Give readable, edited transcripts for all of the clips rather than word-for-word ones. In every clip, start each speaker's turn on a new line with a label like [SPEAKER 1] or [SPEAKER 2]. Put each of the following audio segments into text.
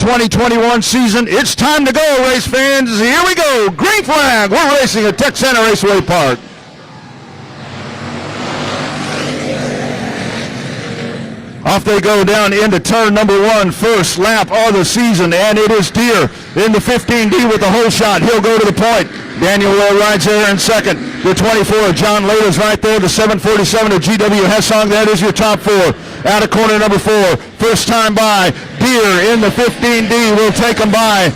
[SPEAKER 1] 2021 season. It's time to go, race fans. Here we go. Green flag. We're racing at Texana Raceway Park. Off they go down into turn number 1, first lap of the season, and it is Deere in the 15D with the hole shot. He'll go to the point. Daniel Will rides there in second. The 24, John Lada's right there. The 747 of GW Hessong, that is your top 4. Out of corner number 4, first time by. Deere in the 15D will take him by.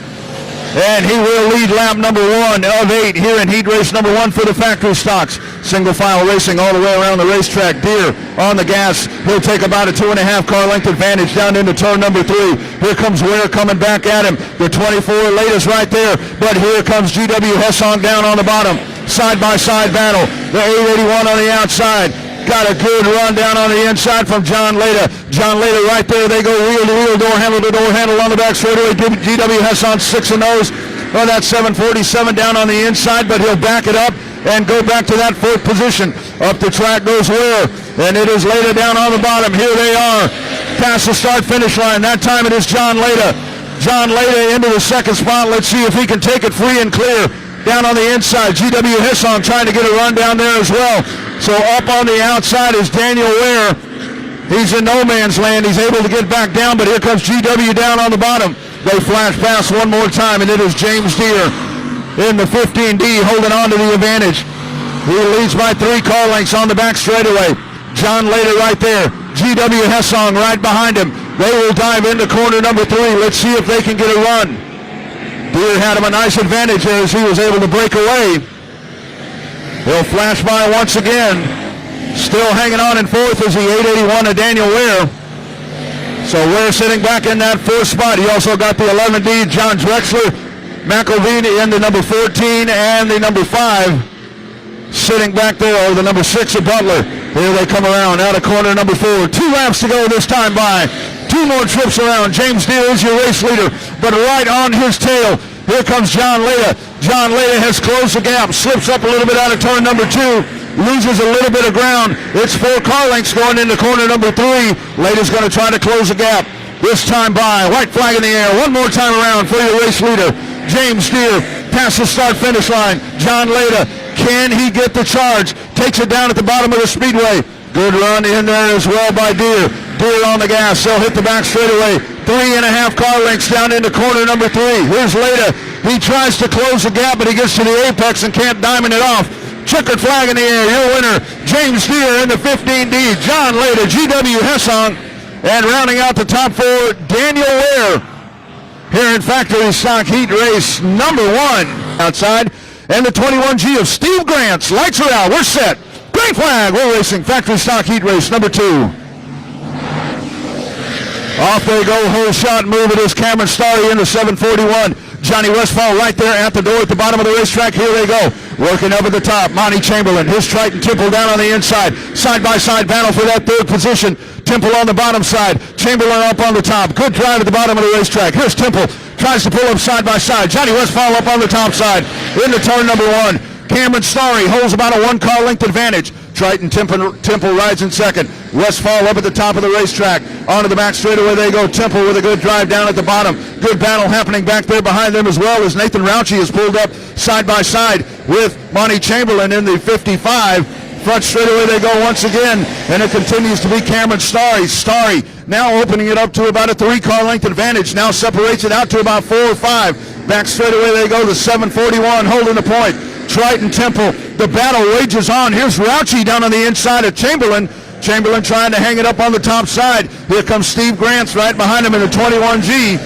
[SPEAKER 1] And he will lead lap number 1 of 8 here in heat race number 1 for the factory stocks. Single file racing all the way around the racetrack. Deere on the gas. He'll take about a 2.5 car length advantage down into turn number 3. Here comes Ware coming back at him. The 24 Lada's right there. But here comes GW Hessong down on the bottom. Side by side battle. The 881 on the outside. Got a good run down on the inside from John Lada. John Lada right there. They go wheel to wheel, door handle to door handle on the back straightaway. GW Hessong 6 and nose. Oh, that 747 down on the inside, but he'll back it up and go back to that 4th position. Up the track goes Ware, and it is Lada down on the bottom. Here they are, past the start-finish line. That time it is John Lada. John Lada into the 2nd spot. Let's see if he can take it free and clear. Down on the inside, GW Hessong trying to get a run down there as well. So up on the outside is Daniel Ware. He's in no man's land. He's able to get back down, but here comes GW down on the bottom. They flash past one more time, and it is James Deere in the 15D holding on to the advantage. He leads by 3 car lengths on the back straightaway. John Lada right there. GW Hessong right behind him. They will dive into corner number 3. Let's see if they can get a run. Deere had him a nice advantage as he was able to break away. He'll flash by once again. Still hanging on in 4th is the 881 of Daniel Ware. So Ware sitting back in that 4th spot. He also got the 11D, John Drexler, McElveen in the number 14, and the number 5 sitting back there, or the number 6 of Butler. Here they come around out of corner number 4. 2 laps to go this time by. 2 more trips around. James Deere is your race leader, but right on his tail, here comes John Lada. John Lada has closed the gap, slips up a little bit out of turn number 2, loses a little bit of ground. It's 4 car lengths going into corner number 3. Lada's going to try to close the gap. This time by. White flag in the air. One more time around for your race leader. James Deere past the start-finish line. John Lada, can he get the charge? Takes it down at the bottom of the speedway. Good run in there as well by Deere. Deere on the gas. They'll hit the back straightaway. 3.5 car lengths down into corner number 3. Here's Lada. He tries to close the gap, but he gets to the apex and can't diamond it off. Checkered flag in the air. Your winner, James Deere in the 15D. John Lada, GW Hessong. And rounding out the top 4, Daniel Ware. Here in factory stock heat race number 1. Outside. And the 21G of Steve Grant's. Lights are out. We're set. Green flag. We're racing factory stock heat race number 2. Off they go, whole shot move. It is Cameron Starry in the 741. Johnny Westfall right there at the door at the bottom of the racetrack. Here they go. Working up at the top. Monty Chamberlain. His Triton Temple down on the inside. Side-by-side battle for that 3rd position. Temple on the bottom side. Chamberlain up on the top. Good drive at the bottom of the racetrack. Here's Temple. Tries to pull up side-by-side. Johnny Westfall up on the top side. Into turn number 1. Cameron Starry holds about a 1 car length advantage. Triton Temple rides in second. Westfall up at the top of the racetrack. Onto the back straightaway they go. Temple with a good drive down at the bottom. Good battle happening back there behind them as well as Nathan Rauchi is pulled up side by side with Monty Chamberlain in the 55. Front straightaway they go once again, and it continues to be Cameron Starry. Starry now opening it up to about a 3 car length advantage. Now separates it out to about 4 or 5. Back straightaway they go. The 741 holding the point. Triton Temple, the battle rages on. Here's Rauchi down on the inside of Chamberlain. Chamberlain trying to hang it up on the top side. Here comes Steve Grant's right behind him in the 21G.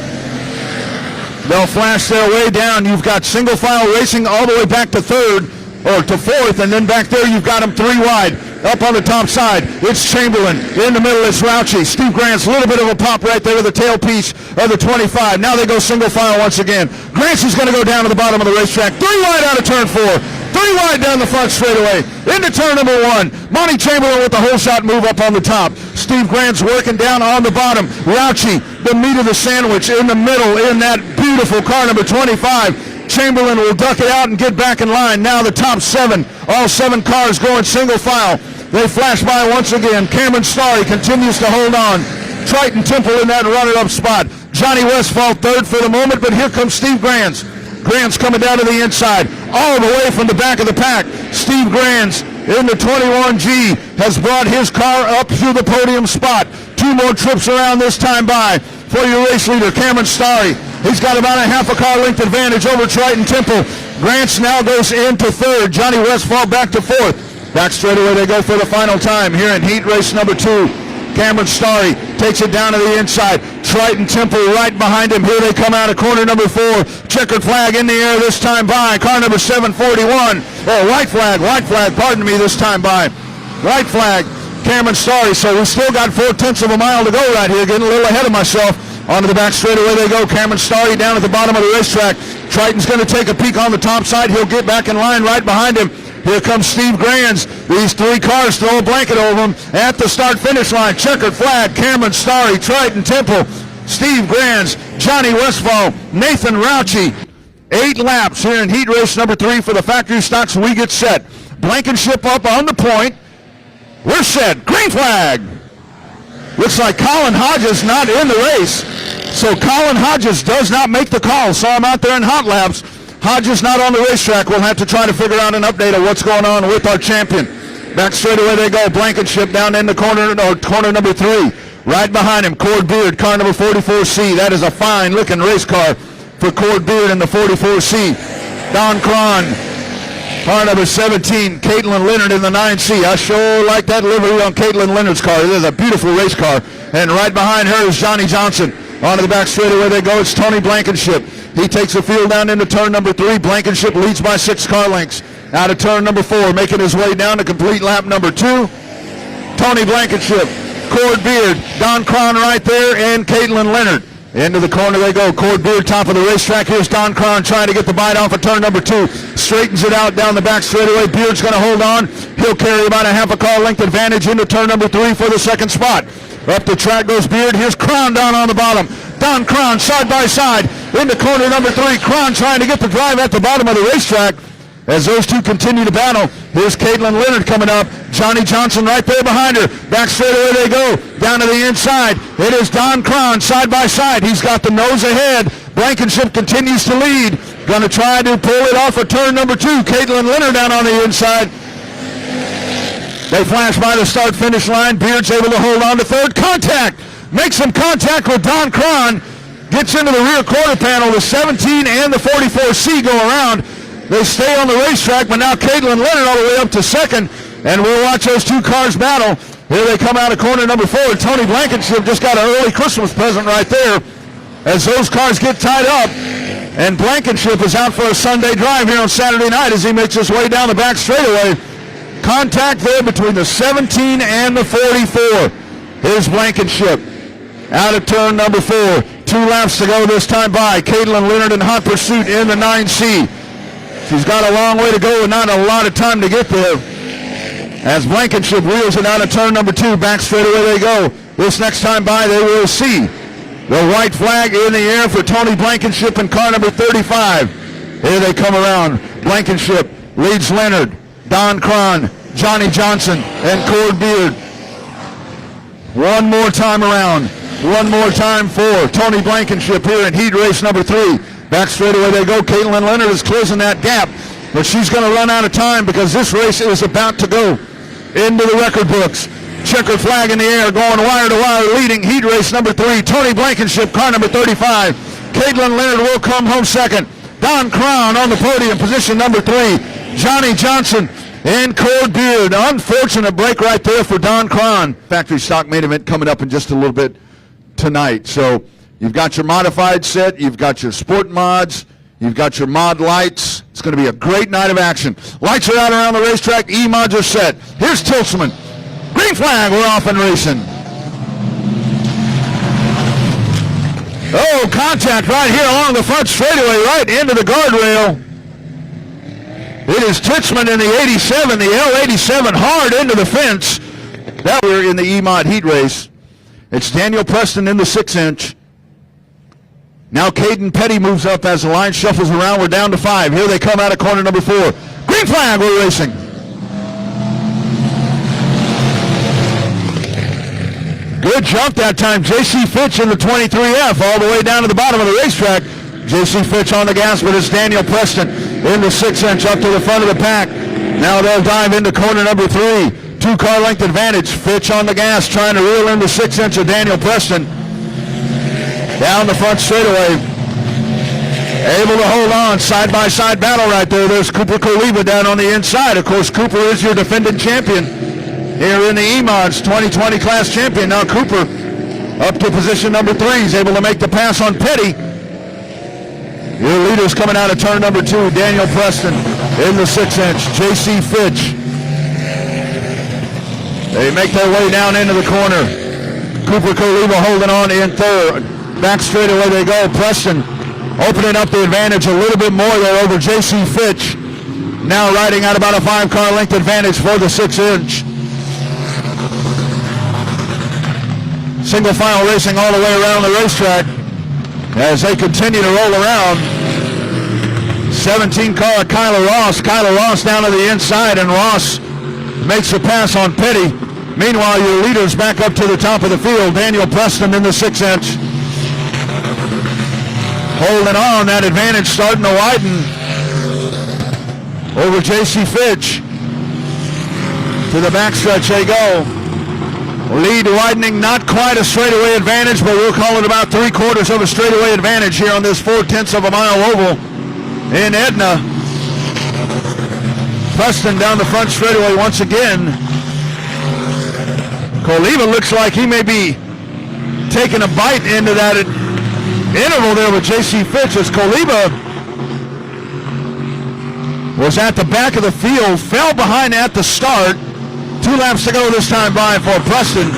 [SPEAKER 1] They'll flash their way down. You've got single file racing all the way back to 3rd, or to 4th, and then back there you've got them 3 wide. Up on the top side, it's Chamberlain. In the middle, it's Rauchi. Steve Grant's a little bit of a pop right there with the tailpiece of the 25. Now they go single file once again. Grant's is going to go down to the bottom of the racetrack. 3 wide out of turn 4. 3 wide down the front straightaway. Into turn number 1. Monty Chamberlain with the whole shot move up on the top. Steve Grant's working down on the bottom. Rauchi, the meat of the sandwich, in the middle in that beautiful car number 25. Chamberlain will duck it out and get back in line. Now the top 7, all 7 cars going single file. They flash by once again. Cameron Starry continues to hold on. Triton Temple in that runner-up spot. Johnny Westfall third for the moment, but here comes Steve Granz. Granz coming down to the inside, all the way from the back of the pack. Steve Granz in the 21G has brought his car up to the podium spot. 2 more trips around this time by for your race leader, Cameron Starry. He's got about a half a car length advantage over Triton Temple. Grants now goes into third. Johnny Westfall back to fourth. Back straightaway they go for the final time here in heat race number 2. Cameron Starry takes it down to the inside. Triton Temple right behind him. Here they come out of corner number 4. Checkered flag in the air this time by car number 741. Oh, white flag, pardon me, this time by. White flag, Cameron Starry. So we still got 4/10 of a mile to go right here. Getting a little ahead of myself. Onto the back straightaway they go. Cameron Starry down at the bottom of the racetrack. Triton's going to take a peek on the top side. He'll get back in line right behind him. Here comes Steve Granz. These 3 cars throw a blanket over him at the start-finish line. Checkered flag, Cameron Starry, Triton Temple, Steve Granz, Johnny Westfall, Nathan Rauchi. 8 laps here in heat race number 3 for the factory stocks. We get set. Blankenship up on the point. We're set. Green flag. Looks like Colin Hodges not in the race. So Colin Hodges does not make the call. Saw him out there in hot laps. Hodges not on the racetrack. We'll have to try to figure out an update of what's going on with our champion. Back straightaway they go. Blankenship down in the corner number 3. Right behind him, Cord Beard, car number 44C. That is a fine-looking race car for Cord Beard in the 44C. Don Cron, car number 17. Caitlin Leonard in the 9C. I sure like that livery on Caitlin Leonard's car. It is a beautiful race car. And right behind her is Johnny Johnson. Onto the back straightaway they go. It's Tony Blankenship. He takes the field down into turn number 3. Blankenship leads by 6 car lengths. Out of turn number 4, making his way down to complete lap number 2. Tony Blankenship, Cord Beard, Don Cron right there, and Caitlin Leonard. Into the corner they go. Cord Beard top of the racetrack. Here's Don Cron trying to get the bite off of turn number 2. Straightens it out down the back straightaway. Beard's going to hold on. He'll carry about a half a car length advantage into turn number 3 for the second spot. Up the track goes Beard. Here's Cron down on the bottom. Don Cron side by side into corner number 3. Cron trying to get the drive at the bottom of the racetrack. As those two continue to battle, here's Caitlin Leonard coming up. Johnny Johnson right there behind her. Back straightaway they go. Down to the inside. It is Don Cron side by side. He's got the nose ahead. Blankenship continues to lead. Going to try to pull it off of turn number 2. Caitlin Leonard down on the inside. They flash by the start-finish line. Beard's able to hold on to third. Contact. Makes some contact with Don Cron. Gets into the rear quarter panel. The 17 and the 44C go around. They stay on the racetrack, but now Caitlin Leonard all the way up to second. And we'll watch those 2 cars battle. Here they come out of corner number 4. Tony Blankenship just got an early Christmas present right there as those cars get tied up. And Blankenship is out for a Sunday drive here on Saturday night as he makes his way down the back straightaway. Contact there between the 17 and the 44. Here's Blankenship out of turn number 4. 2 laps to go this time by. Caitlin Leonard in hot pursuit in the 9C. She's got a long way to go and not a lot of time to get there. As Blankenship wheels it out of turn number 2, back straightaway they go. This next time by they will see the white flag in the air for Tony Blankenship in car number 35. Here they come around. Blankenship leads Leonard, Don Cron, Johnny Johnson, and Cord Beard. One more time around. One more time for Tony Blankenship here in heat race number 3. Back straightaway they go. Caitlin Leonard is closing that gap, but she's going to run out of time because this race is about to go into the record books. Checkered flag in the air, going wire to wire, leading heat race number 3. Tony Blankenship, car number 35. Caitlin Leonard will come home second. Don Cron on the podium, position number 3. Johnny Johnson and Cord Beard. Unfortunate break right there for Don Cron. Factory stock main event coming up in just a little bit tonight. So you've got your modified set, you've got your sport mods, you've got your mod lights. It's going to be a great night of action. Lights are out around the racetrack, E-mods are set. Here's Tilsman. Green flag, we're off and racing. Oh, contact right here along the front straightaway, right into the guardrail. It is Tilsman in the 87, the L87 hard into the fence. That we're in the E-mod heat race. It's Daniel Preston in the 6-inch. Now Caden Petty moves up as the line shuffles around. We're down to 5. Here they come out of corner number 4. Green flag, we're racing. Good jump that time. J.C. Fitch in the 23F all the way down to the bottom of the racetrack. J.C. Fitch on the gas, but it's Daniel Preston in the 6-inch up to the front of the pack. Now they'll dive into corner number 3. 2-car length advantage. Fitch on the gas trying to reel in the 6-inch of Daniel Preston. Down the front straightaway. Able to hold on. Side-by-side battle right there. There's Cooper Koliba down on the inside. Of course, Cooper is your defending champion here in the E-Mods 2020 class champion. Now Cooper up to position number 3. He's able to make the pass on Petty. Your leaders coming out of turn number 2. Daniel Preston in the 6-inch. J.C. Fitch. They make their way down into the corner. Cooper Koliba holding on in third. Back straightaway they go. Preston opening up the advantage a little bit more there over J.C. Fitch. Now riding out about a 5-car length advantage for the 6-inch. Single file racing all the way around the racetrack as they continue to roll around. 17 car Kyler Ross. Kyler Ross down to the inside, and Ross makes a pass on Petty. Meanwhile, your leaders back up to the top of the field. Daniel Preston in the 6-inch. Holding on, that advantage starting to widen over J.C. Fitch. To the backstretch they go. Lead widening, not quite a straightaway advantage, but we'll call it about 3/4 of a straightaway advantage here on this 0.4 of a mile oval in Edna. Preston down the front straightaway once again. Koliba looks like he may be taking a bite into that interval there with J.C. Fitch, as Koliba was at the back of the field, fell behind at the start. 2 laps to go this time by for Preston.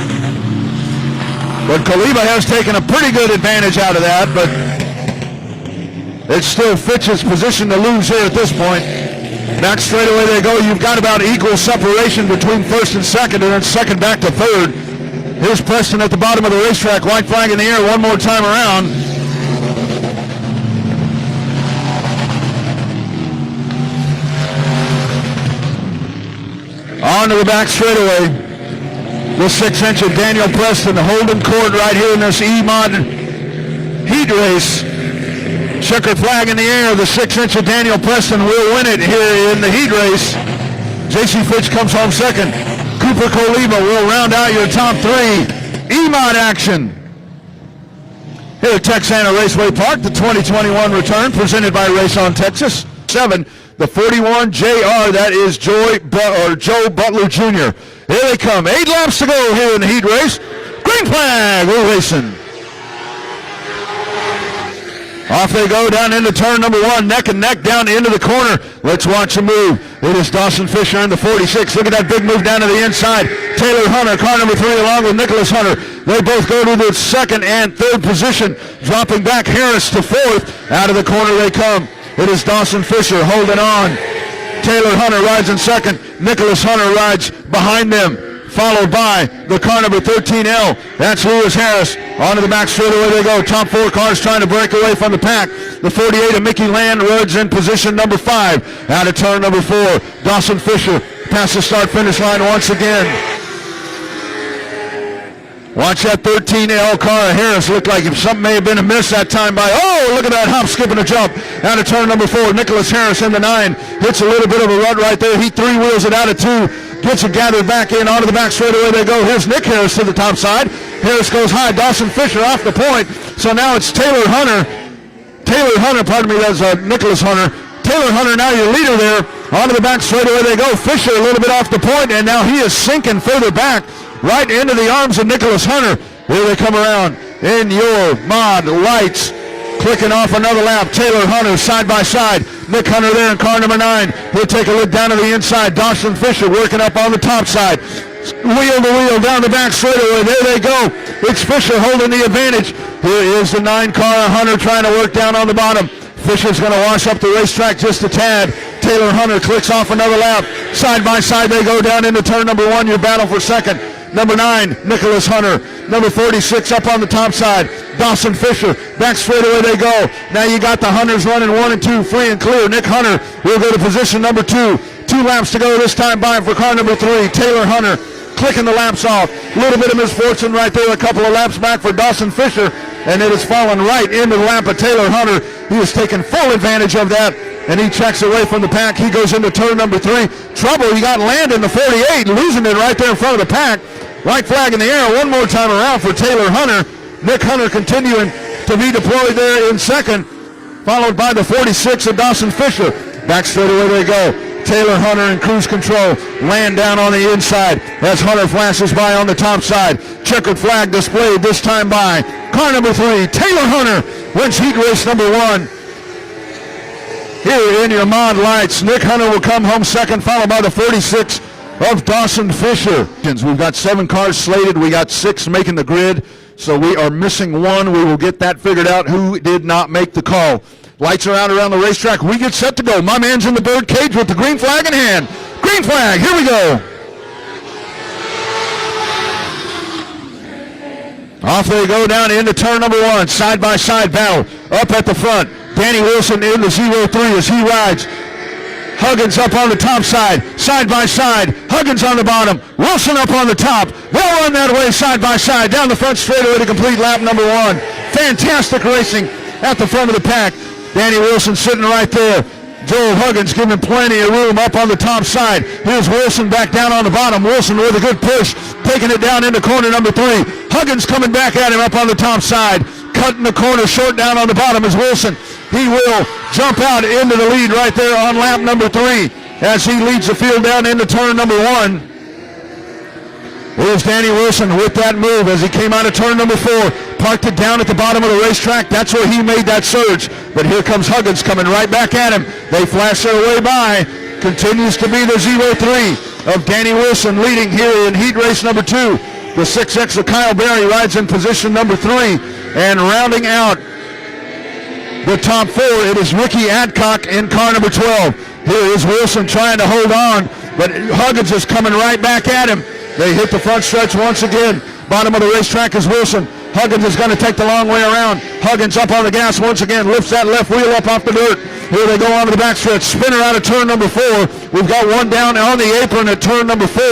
[SPEAKER 1] But Koliba has taken a pretty good advantage out of that, but it's still Fitch's position to lose here at this point. Back straightaway they go. You've got about equal separation between first and second, and then second back to third. Here's Preston at the bottom of the racetrack. White flag in the air one more time around. On to the back straightaway. The 6-inch of Daniel Preston holding court right here in this E-Mod heat race. Checkered flag in the air. The 6-inch of Daniel Preston will win it here in the heat race. J.C. Fitch comes home second. Cooper Koliba will round out your top 3 E-Mod action. Here at Texana Raceway Park, the 2021 return presented by Race on Texas. 7, the 41 JR, that is Joe Butler Jr. Here they come. 8 laps to go here in the heat race. Green flag, we're racing. Off they go down into turn number 1, neck and neck down into the corner. Let's watch the move. It is Dawson Fisher in the 46. Look at that big move down to the inside. Taylor Hunter, car number 3, along with Nicholas Hunter. They both go to the second and third position, dropping back Harris to 4th. Out of the corner they come. It is Dawson Fisher holding on. Taylor Hunter rides in second. Nicholas Hunter rides behind them, followed by the car number 13L. That's Lewis Harris. Onto the back straightaway they go. Top 4 cars trying to break away from the pack. The 48 of Mickey Land rides in position number 5. Out of turn number 4, Dawson Fisher past the start-finish line once again. Watch that 13L car of Harris. Looked like if something may have been amiss that time by, oh, look at that hop, skip, and a jump. Out of turn number 4, Nicholas Harris in the 9. Hits a little bit of a rut right there. He 3-wheels it out of 2. Gets it gathered back in. Onto the back straightaway they go. Here's Nick Harris to the top side. Harris goes high. Dawson Fisher off the point. So now it's Taylor Hunter. That's Nicholas Hunter. Taylor Hunter now your leader there. Onto the back straightaway they go. Fisher a little bit off the point, and now he is sinking further back right into the arms of Nicholas Hunter. Here they come around in your mod lights. Clicking off another lap. Taylor Hunter side by side. Nick Hunter there in car number 9. He'll take a look down to the inside. Dawson Fisher working up on the top side. Wheel to wheel down the back straightaway. There they go. It's Fisher holding the advantage. Here is the 9 car. Hunter trying to work down on the bottom. Fisher's going to wash up the racetrack just a tad. Taylor Hunter clicks off another lap. Side by side they go down into turn number 1. Your battle for second. Number 9, Nicholas Hunter. Number 46 up on the top side. Dawson Fisher. Back straightaway they go. Now you got the Hunters running 1 and 2 free and clear. Nick Hunter will go to position number 2. 2 laps to go this time by for car number 3. Taylor Hunter clicking the laps off. A little bit of misfortune right there, a couple of laps back for Dawson Fisher, and it has fallen right into the lap of Taylor Hunter. He has taken full advantage of that, and he checks away from the pack. He goes into turn number 3. Trouble, he got Landon, the 48, losing it right there in front of the pack. White flag in the air one more time around for Taylor Hunter. Nick Hunter continuing to be deployed there in second, followed by the 46 of Dawson Fisher. Back straightaway they go. Taylor Hunter in cruise control. Land down on the inside as Hunter flashes by on the top side. Checkered flag displayed this time by car number 3. Taylor Hunter wins heat race number 1. Here in your mod lights, Nick Hunter will come home second, followed by the 46 of Dawson Fisher. We've got 7 cars slated. We got 6 making the grid, so we are missing 1. We will get that figured out who did not make the call. Lights are out around the racetrack. We get set to go. My man's in the bird cage with the green flag in hand. Green flag, here we go. Off they go down into turn number 1. Side-by-side battle up at the front. Danny Wilson in the 0-3 as he rides. Huggins up on the top side, side-by-side. Huggins on the bottom, Wilson up on the top. They'll run that way side-by-side down the front straightaway to complete lap number 1. Fantastic racing at the front of the pack. Danny Wilson sitting right there. Joel Huggins giving plenty of room up on the top side. Here's Wilson back down on the bottom. Wilson with a good push, taking it down into corner number 3. Huggins coming back at him up on the top side. Cutting the corner short down on the bottom is Wilson. He will jump out into the lead right there on lap number 3 as he leads the field down into turn number 1. Here's Danny Wilson with that move as he came out of turn number 4. Parked it down at the bottom of the racetrack. That's where he made that surge. But here comes Huggins coming right back at him. They flash their way by. Continues to be the 0-3 of Danny Wilson leading here in heat race number 2. The 6X of Kyle Berry rides in position number 3. And rounding out the top 4, it is Ricky Adcock in car number 12. Here is Wilson trying to hold on, but Huggins is coming right back at him. They hit the front stretch once again. Bottom of the racetrack is Wilson. Huggins is going to take the long way around. Huggins up on the gas once again, lifts that left wheel up off the dirt. Here they go onto the backstretch. Spinner out of turn number 4. We've got one down on the apron at turn number 4.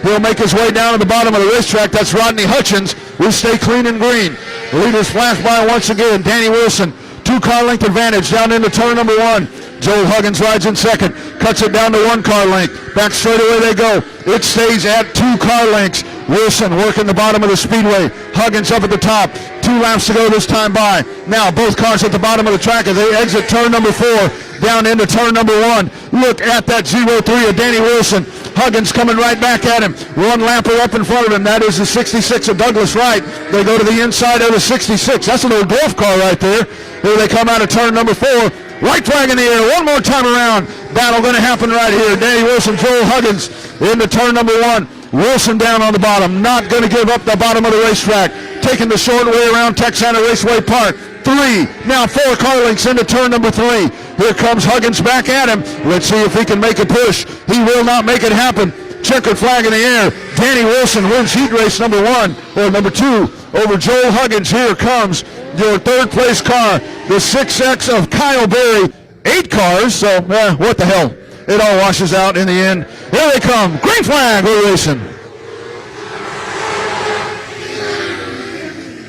[SPEAKER 1] He'll make his way down to the bottom of the racetrack. That's Rodney Hutchins. We stay clean and green. The leaders flash by once again. Danny Wilson, 2-car length advantage down into turn number 1. Joel Huggins rides in second, cuts it down to 1 car length. Back straight away they go. It stays at 2 car lengths. Wilson working the bottom of the speedway. Huggins up at the top. 2 laps to go this time by. Now both cars at the bottom of the track as they exit turn number 4 down into turn number 1. Look at that 0-3 of Danny Wilson. Huggins coming right back at him. 1 lapper up in front of him. That is the 66 of Douglas Wright. They go to the inside of the 66. That's an old golf car right there. Here they come out of turn number 4. White flag in the air, one more time around. Battle going to happen right here. Danny Wilson, Joel Huggins into turn number 1. Wilson down on the bottom, not going to give up the bottom of the racetrack. Taking the short way around Texana Raceway Park. 3, now 4 car lengths into turn number 3. Here comes Huggins back at him. Let's see if he can make a push. He will not make it happen. Checkered flag in the air. Danny Wilson wins heat race number 1, or number 2, over Joel Huggins. Here comes your 3rd place car, the 6X of Kyle Berry. 8 cars, so what the hell. It all washes out in the end. Here they come. Green flag, we're racing.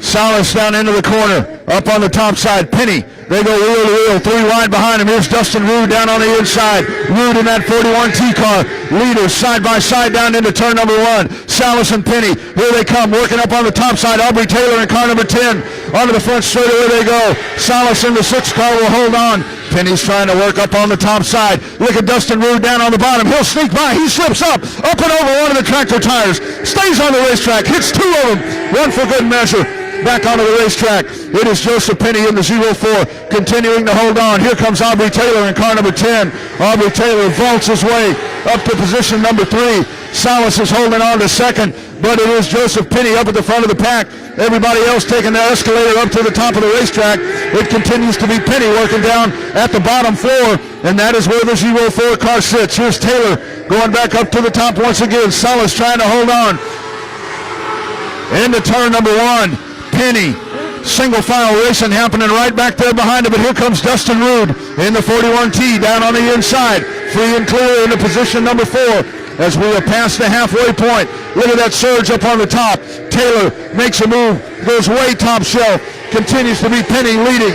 [SPEAKER 1] Salas down into the corner. Up on the top side, Penny. They go wheel to wheel, 3 wide behind him. Here's Dustin Rude down on the inside. Rude in that 41T car. Leaders side by side down into turn number 1. Salas and Penny. Here they come, working up on the top side. Aubrey Taylor in car number 10. Onto the front straight away they go. Salas in the 6 car will hold on. Penny's trying to work up on the top side. Look at Dustin Rude down on the bottom. He'll sneak by. He slips up and over one of the tractor tires. Stays on the racetrack. Hits 2 of them. One for good measure. Back onto the racetrack. It is Joseph Penny in the 0-4, continuing to hold on. Here comes Aubrey Taylor in car number 10. Aubrey Taylor vaults his way up to position number 3. Salas is holding on to second, but it is Joseph Penny up at the front of the pack. Everybody else taking the escalator up to the top of the racetrack. It continues to be Penny working down at the bottom floor, and that is where the 0-4 car sits. Here's Taylor going back up to the top once again. Salas trying to hold on. Into turn number 1. Penny, single file racing happening right back there behind him, but here comes Dustin Rude in the 41T down on the inside. Free and clear into position number 4. as we have passed the halfway point. Look at that surge up on the top. Taylor makes a move, goes way top shelf, continues to be Penny leading.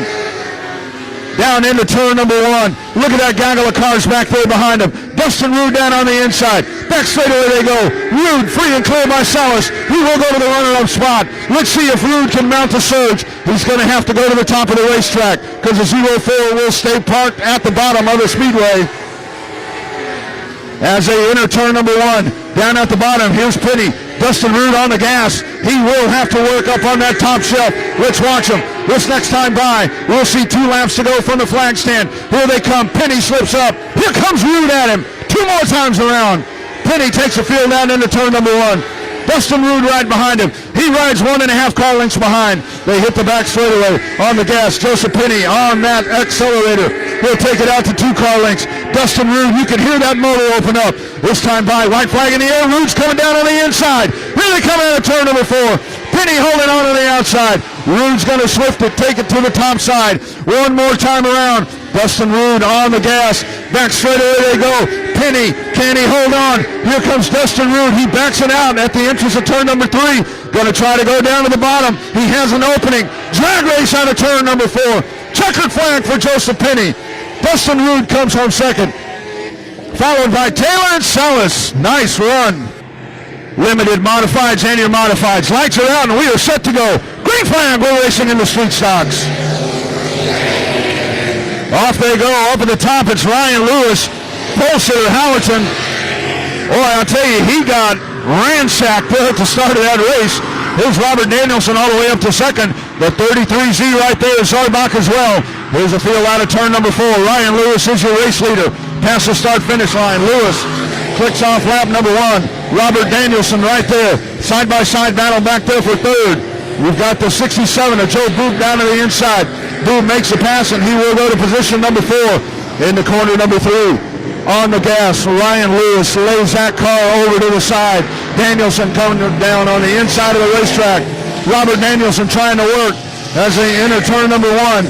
[SPEAKER 1] Down into turn number one. Look at that gaggle of cars back there behind him. Dustin Ruud down on the inside. Back straightaway they go. Ruud free and clear by Salas. He will go to the runner-up spot. Let's see if Ruud can mount the surge. He's going to have to go to the top of the racetrack because the 04 will stay parked at the bottom of the speedway. As they enter turn number one, down at the bottom, here's Penny. Dustin Ruud on the gas. He will have to work up on that top shelf. Let's watch him. This next time by, we'll see 2 laps to go from the flag stand. Here they come. Penny slips up. Here comes Ruud at him. 2 more times around. Penny takes the field down into turn number one. Dustin Ruud right behind him. He rides 1.5 car lengths behind. They hit the back straightaway on the gas. Joseph Penny on that accelerator. He'll take it out to 2 car lengths. Dustin Ruud, you can hear that motor open up. This time by, white flag in the air. Ruud's coming down on the inside. Here they come out of turn number 4. Penny holding on to the outside. Ruud's going to swift it, take it to the top side. 1 more time around. Dustin Ruud on the gas. Back straightaway they go. Penny, can he hold on? Here comes Dustin Ruud. He backs it out at the entrance of turn number 3. Going to try to go down to the bottom. He has an opening. Drag race out of turn number 4. Checkered flag for Joseph Penny. Dustin Ruud comes home second. Followed by Taylor and Salas. Nice run. Limited modifieds and your modifieds. Lights are out and we are set to go. Green flag, we're racing in the street stocks. Off they go. Up at the top, it's Ryan Lewis. Pole sitter Howerton. Boy, I'll tell you, he got ransacked there at the start of that race. Here's Robert Danielson all the way up to second. The 33Z right there is Zarbach as well. Here's a field out of turn number 4. Ryan Lewis is your race leader. Past the start-finish line. Lewis clicks off lap number 1. Robert Danielson right there. Side-by-side battle back there for third. We've got the 67 of Joe Boop down to the inside. Boop makes a pass and he will go to position number 4 in the corner number 3. On the gas, Ryan Lewis lays that car over to the side. Danielson coming down on the inside of the racetrack. Robert Danielson trying to work as they enter turn number 1.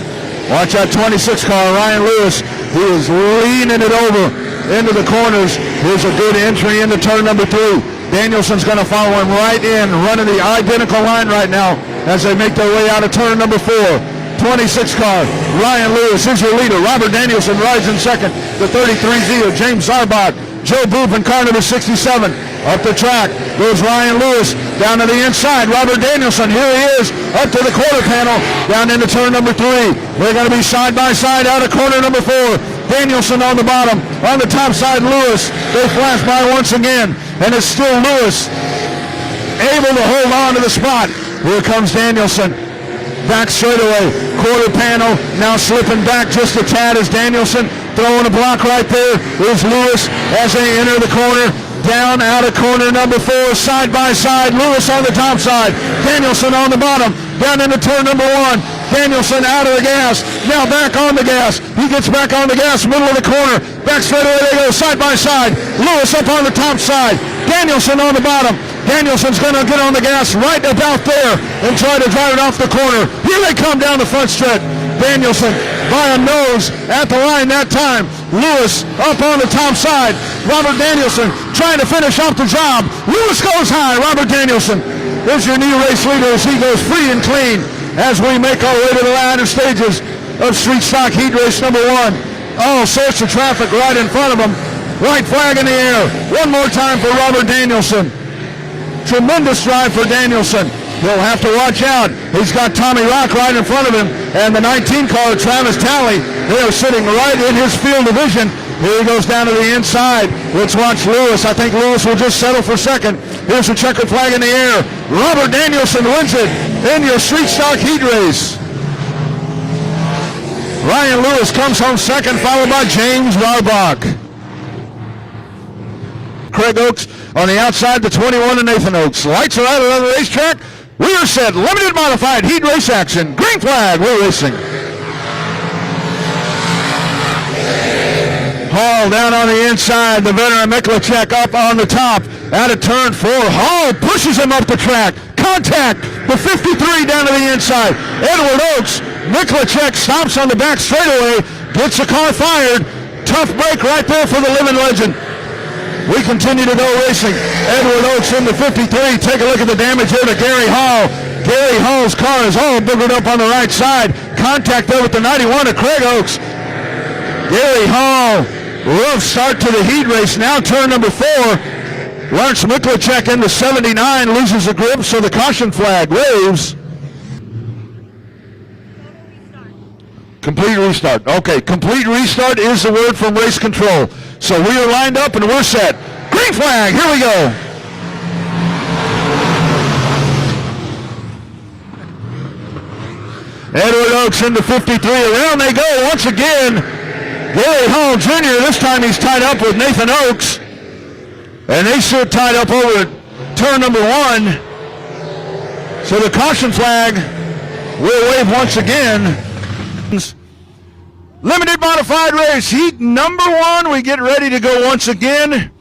[SPEAKER 1] Watch that 26 car, Ryan Lewis. He is leaning it over into the corners. Here's a good entry into turn number 3. Danielson's going to follow him right in, running the identical line right now as they make their way out of turn number 4. 26 car, Ryan Lewis is your leader. Robert Danielson rides in second. The 33Z of James Zarbach. Joe Boop in car number 67. Up the track goes Ryan Lewis. Down to the inside, Robert Danielson. Here he is, up to the quarter panel, down into turn number 3. They're going to be side by side out of corner number 4. Danielson on the bottom. On the top side, Lewis. They flash by once again, and it's still Lewis able to hold on to the spot. Here comes Danielson. Back straightaway, quarter panel, now slipping back just a tad as Danielson throwing a block right there. Here's Lewis as they enter the corner. Down out of corner number 4, side by side. Lewis on the top side. Danielson on the bottom. Down into turn number 1. Danielson out of the gas. Now back on the gas. He gets back on the gas, middle of the corner. Back straightaway they go, side by side. Lewis up on the top side. Danielson on the bottom. Danielson's going to get on the gas right about there and try to drive it off the corner. Here they come down the front stretch. Danielson by a nose at the line that time. Lewis up on the top side. Robert Danielson trying to finish off the job. Lewis goes high. Robert Danielson is your new race leader as he goes free and clean as we make our way to the latter stages of Street Stock Heat Race number 1. All sorts of traffic right in front of him. White flag in the air. One more time for Robert Danielson. Tremendous drive for Danielson. He'll have to watch out. He's got Tommy Rock right in front of him. And the 19 car, Travis Talley, they are sitting right in his field of vision. Here he goes down to the inside. Let's watch Lewis. I think Lewis will just settle for second. Here's the checkered flag in the air. Robert Danielson wins it in your Street Stock Heat Race. Ryan Lewis comes home second, followed by James Zarbach. Craig Oakes on the outside, the 21 of Nathan Oakes. Lights are out on the racetrack. We are set. Limited modified heat race action. Green flag. We're racing. Hall down on the inside. The veteran Miklicek up on the top. Out of turn 4. Hall pushes him up the track. Contact. The 53 down to the inside. Edward Oakes. Miklicek stops on the back straightaway. Gets the car fired. Tough break right there for the living legend. We continue to go racing. Edward Oaks in the 53. Take a look at the damage here to Gary Hall. Gary Hall's car is all boogered up on the right side. Contact there with the 91 of Craig Oaks. Gary Hall, rough start to the heat race. Now turn number 4. Lawrence Miklicek in the 79 loses the grip, so the caution flag waves. Complete restart. Okay, complete restart is the word from race control. So we are lined up and we're set. Green flag, here we go. Edward Oaks into 53. Around they go once again. Gary Hall Jr., this time he's tied up with Nathan Oaks. And they sit tied up over at turn number 1. So the caution flag will wave once again. Limited modified race, heat number 1. We get ready to go once again.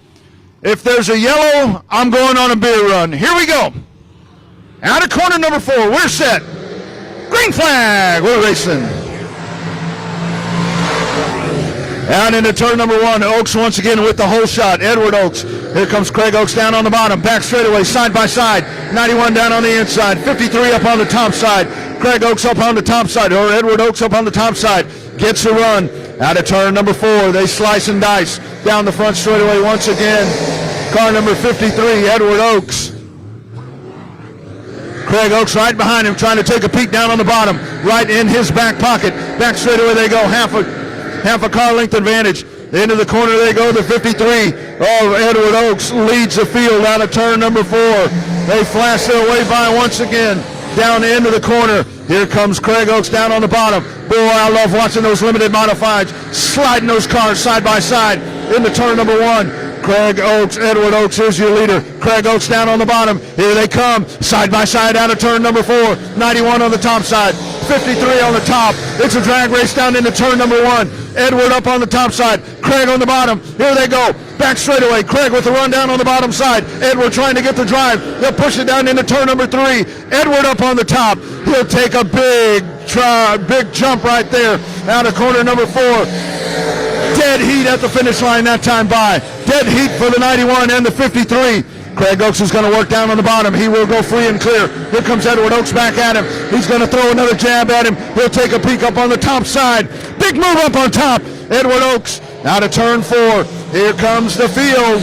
[SPEAKER 1] If there's a yellow, I'm going on a beer run. Here we go. Out of corner number 4, we're set. Green flag, we're racing. Out into turn number 1, Oaks once again with the whole shot. Edward Oaks. Here comes Craig Oaks down on the bottom. Back straightaway, side by side. 91 down on the inside. 53 up on the top side. Craig Oaks up on the top side, or Edward Oaks up on the top side. Gets a run. Out of turn number 4, they slice and dice. Down the front straightaway once again. Car number 53, Edward Oaks. Craig Oaks right behind him, trying to take a peek down on the bottom. Right in his back pocket. Back straightaway they go, half a car length advantage. Into the corner they go, the 53. Oh, Edward Oaks leads the field out of turn number 4. They flash their way by once again. Down into the corner. Here comes Craig Oaks down on the bottom. Boy, I love watching those limited modifieds. Sliding those cars side by side into turn number 1. Craig Oaks, Edward Oaks is your leader. Craig Oaks down on the bottom. Here they come. Side by side out of turn number 4. 91 on the top side. 53 on the top. It's a drag race down into turn number 1. Edward up on the top side. Craig on the bottom. Here they go. Back straightaway. Craig with the run down on the bottom side. Edward trying to get the drive. They'll push it down into turn number 3. Edward up on the top. He'll take a big jump right there out of corner number 4. Dead heat at the finish line that time by. Dead heat for the 91 and the 53. Craig Oaks is going to work down on the bottom. He will go free and clear. Here comes Edward Oaks back at him. He's going to throw another jab at him. He'll take a peek up on the top side. Big move up on top. Edward Oaks out of turn 4. Here comes the field.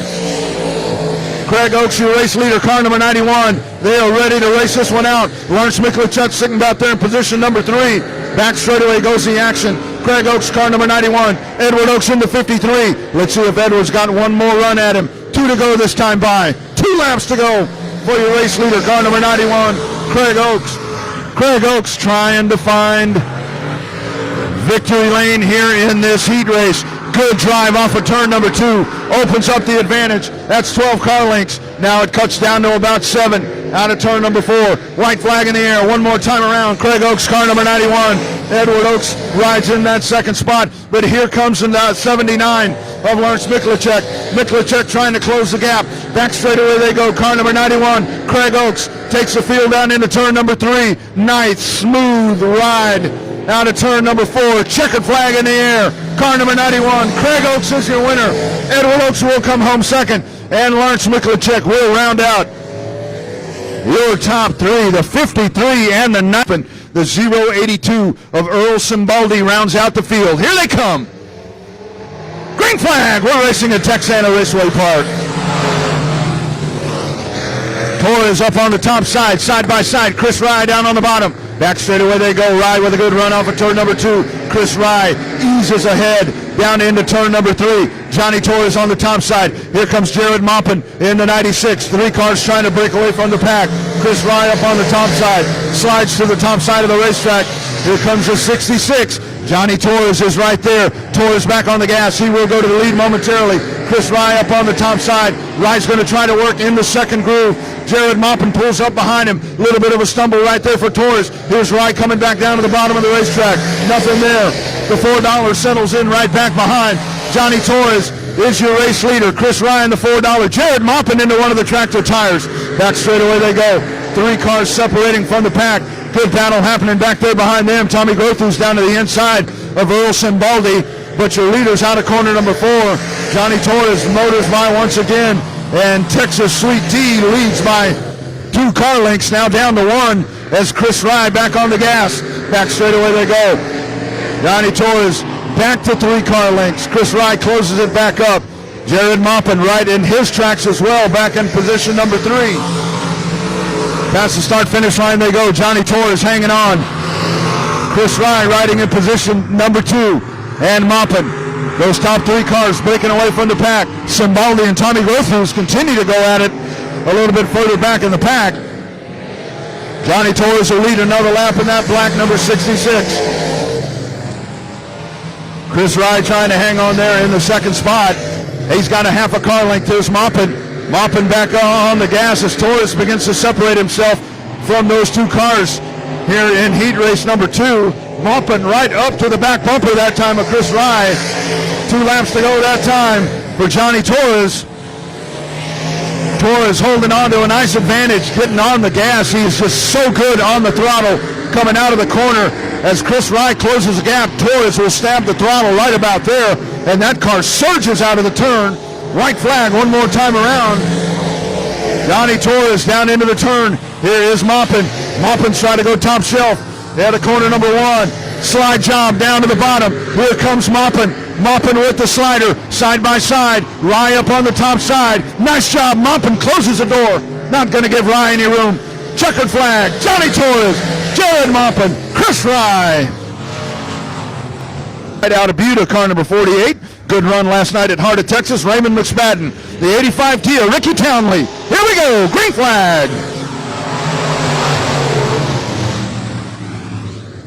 [SPEAKER 1] Craig Oaks, your race leader, car number 91. They are ready to race this one out. Lawrence Miklicek sitting back there in position number 3. Back straightaway goes the action. Craig Oaks, car number 91. Edward Oaks into 53. Let's see if Edward's got one more run at him. 2 to go this time by. 2 laps to go for your race leader, car number 91, Craig Oaks. Craig Oaks trying to find victory lane here in this heat race. Good drive off of turn number 2. Opens up the advantage. That's 12 car lengths. Now it cuts down to about 7 out of turn number 4. White flag in the air. One more time around. Craig Oaks, car number 91. Edward Oaks rides in that second spot. But here comes the 79 of Lawrence Miklicek. Miklicek trying to close the gap. Back straightaway they go. Car number 91. Craig Oaks takes the field down into turn number 3. Nice, smooth ride out of turn number 4. Checkered flag in the air. Car number 91. Craig Oaks is your winner. Edward Oaks will come home second. And Lawrence Miklicek will round out your top 3. The 53 and the 9. The 082 of Earl Cimbaldi rounds out the field. Here they come. Green flag. We're racing at Texana Raceway Park. Torres up on the top side, side by side. Chris Rye down on the bottom. Back straightaway they go. Rye with a good run off of turn number 2. Chris Rye eases ahead down into turn number 3. Johnny Torres on the top side. Here comes Jared Maupin in the 96. 3 cars trying to break away from the pack. Chris Rye up on the top side. Slides to the top side of the racetrack. Here comes the 66. Johnny Torres is right there. Torres back on the gas. He will go to the lead momentarily. Chris Rye up on the top side. Rye's going to try to work in the second groove. Jared Maupin pulls up behind him. A little bit of a stumble right there for Torres. Here's Rye coming back down to the bottom of the racetrack. Nothing there. The $4 settles in right back behind. Johnny Torres is your race leader. Chris Rye in the $4. Jared Maupin into one of the tractor tires. Back straightaway they go. 3 cars separating from the pack. Good battle happening back there behind them. Tommy Grothu's down to the inside of Earl Cimbaldi. but your leaders out of corner number 4. Johnny Torres motors by once again, and Texas Sweet Tea leads by 2 car lengths, now down to 1 as Chris Rye back on the gas. Back straightaway they go. Johnny Torres back to 3 car lengths. Chris Rye closes it back up. Jared Maupin right in his tracks as well, back in position number 3. Past the start-finish line they go. Johnny Torres hanging on. Chris Rye riding in position number 2. And Maupin. Those top 3 cars breaking away from the pack. Simbaldi and Tommy Grothus continue to go at it a little bit further back in the pack. Johnny Torres will lead another lap in that black number 66. Chris Rye trying to hang on there in the second spot. He's got a half a car length. There's Maupin. Maupin back on the gas as Torres begins to separate himself from those 2 cars here in heat race number 2. Maupin right up to the back bumper that time of Chris Rye. 2 laps to go that time for Johnny Torres. Torres holding on to a nice advantage, getting on the gas. He's just so good on the throttle coming out of the corner. As Chris Rye closes the gap, Torres will stab the throttle right about there, and that car surges out of the turn. White flag one more time around. Johnny Torres down into the turn. Here is Maupin. Maupin's trying to go top shelf. Out of corner number 1. Slide job down to the bottom. Here comes Maupin. Maupin with the slider, side by side. Rye up on the top side. Nice job. Maupin closes the door. Not going to give Rye any room. Checkered flag. Johnny Torres, Jared Maupin, Chris Rye. Right out of Buda, car number 48. Good run last night at Heart of Texas. Raymond McSpadden. The 85 Tia, Ricky Townley. Here we go. Green flag.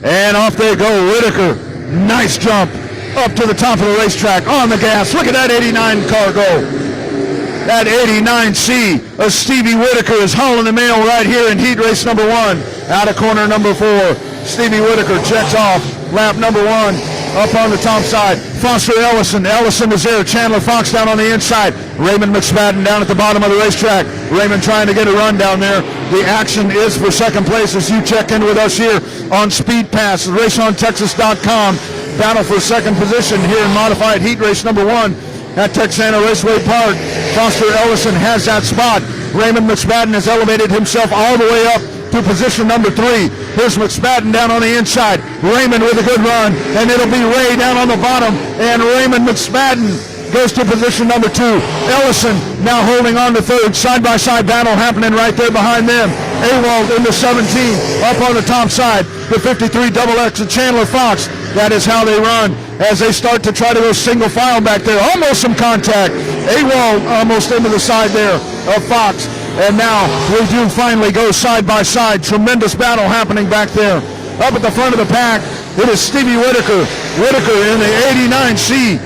[SPEAKER 1] And off they go. Whitaker. Nice jump up to the top of the racetrack on the gas. Look at that 89 car go. That 89C of Stevie Whitaker is hauling the mail right here in heat race number 1. Out of corner number 4. Stevie Whitaker checks off lap number 1. Up on the top side, Foster Ellison. Ellison is there. Chandler Fox down on the inside. Raymond McSpadden down at the bottom of the racetrack. Raymond trying to get a run down there. The action is for second place as you check in with us here on Speed Pass. RaceOnTexas.com. Battle for second position here in modified heat race number 1 at Texana Raceway Park. Foster Ellison has that spot. Raymond McSpadden has elevated himself all the way up to position number 3. Here's McSpadden down on the inside. Raymond with a good run, and it'll be Ray down on the bottom, and Raymond McSpadden goes to position number 2. Ellison now holding on to 3rd. Side-by-side battle happening right there behind them. Awald in the 17, up on the top side. The 53 double X and Chandler Fox. That is how they run as they start to try to go single file back there. Almost some contact. Awald almost into the side there of Fox. And now we do finally go side by side. Tremendous battle happening back there. Up at the front of the pack, it is Stevie Whitaker. Whitaker in the 89C.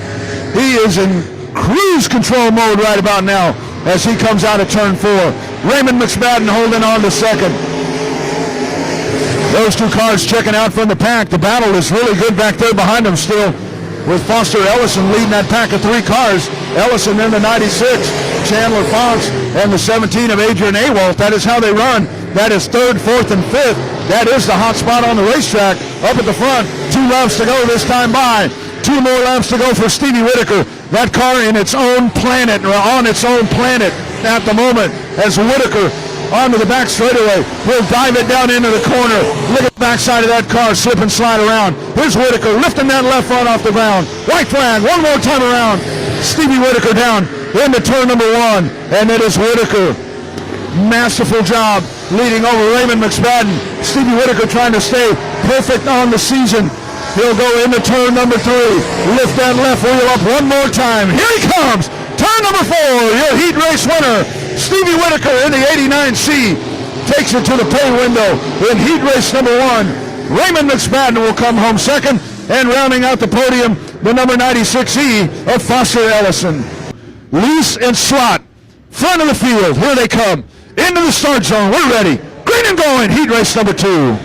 [SPEAKER 1] He is in cruise control mode right about now as he comes out of turn 4. Raymond McSpadden holding on to 2nd. Those 2 cars checking out from the pack. The battle is really good back there behind them still, with Foster Ellison leading that pack of 3 cars. Ellison in the 96, Chandler Fox, and the 17 of Adrian Awalt. That is how they run. That is 3rd, 4th, and 5th. That is the hot spot on the racetrack. Up at the front, 2 laps to go this time by. 2 more laps to go for Stevie Whitaker. That car in its own planet, or on its own planet at the moment, as Whitaker onto the back straightaway. He'll dive it down into the corner. Look at the backside of that car, slip and slide around. Here's Whitaker lifting that left front off the ground. White flag, one more time around. Stevie Whitaker down into turn number 1, and it is Whitaker. Masterful job leading over Raymond McSpadden. Stevie Whitaker trying to stay perfect on the season. He'll go into turn number 3. Lift that left wheel up one more time. Here he comes. Turn number 4, your heat race winner. Stevie Whitaker in the 89C takes it to the pay window in heat race number 1. Raymond McSpadden will come home 2nd, and rounding out the podium, the number 96E of Foster Ellison. Lease and Slot, front of the field. Here they come into the start zone. We're ready. Green and going, heat race number 2.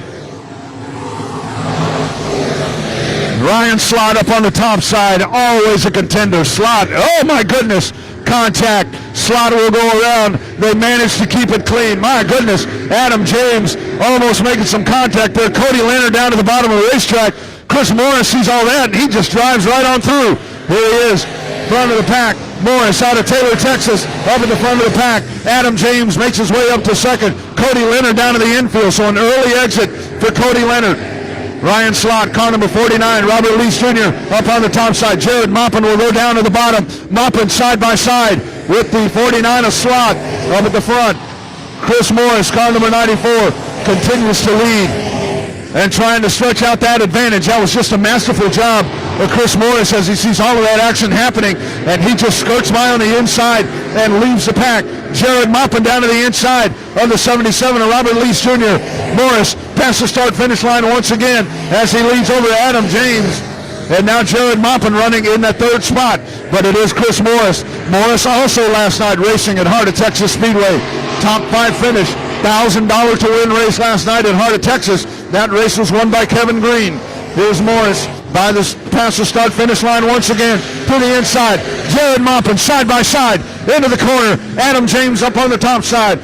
[SPEAKER 1] Ryan Slot up on the top side, always a contender. Slot, oh my goodness, contact. Slot will go around. They managed to keep it clean. My goodness, Adam James almost making some contact there. Cody Leonard down to the bottom of the racetrack. Chris Morris sees all that, and he just drives right on through. Here he is, front of the pack. Morris out of Taylor, Texas, up in the front of the pack. Adam James makes his way up to second. Cody Leonard down to the infield, so an early exit for Cody Leonard. Ryan Slott, car number 49, Robert Lees Jr. up on the top side. Jared Maupin will go down to the bottom. Maupin side by side with the 49 of Slott up at the front. Chris Morris, car number 94, continues to lead and trying to stretch out that advantage. That was just a masterful job of Chris Morris as he sees all of that action happening, and he just skirts by on the inside and leaves the pack. Jared Maupin down to the inside of the 77 of Robert Lees Jr. Morris past the start-finish line once again as he leads over to Adam James. And now Jared Maupin running in that third spot, but it is Chris Morris. Morris also last night racing at Heart of Texas Speedway. Top 5 finish, $1,000 to win race last night at Heart of Texas. That race was won by Kevin Green. Here's Morris past the start-finish line once again to the inside. Jared Maupin side by side into the corner. Adam James up on the top side.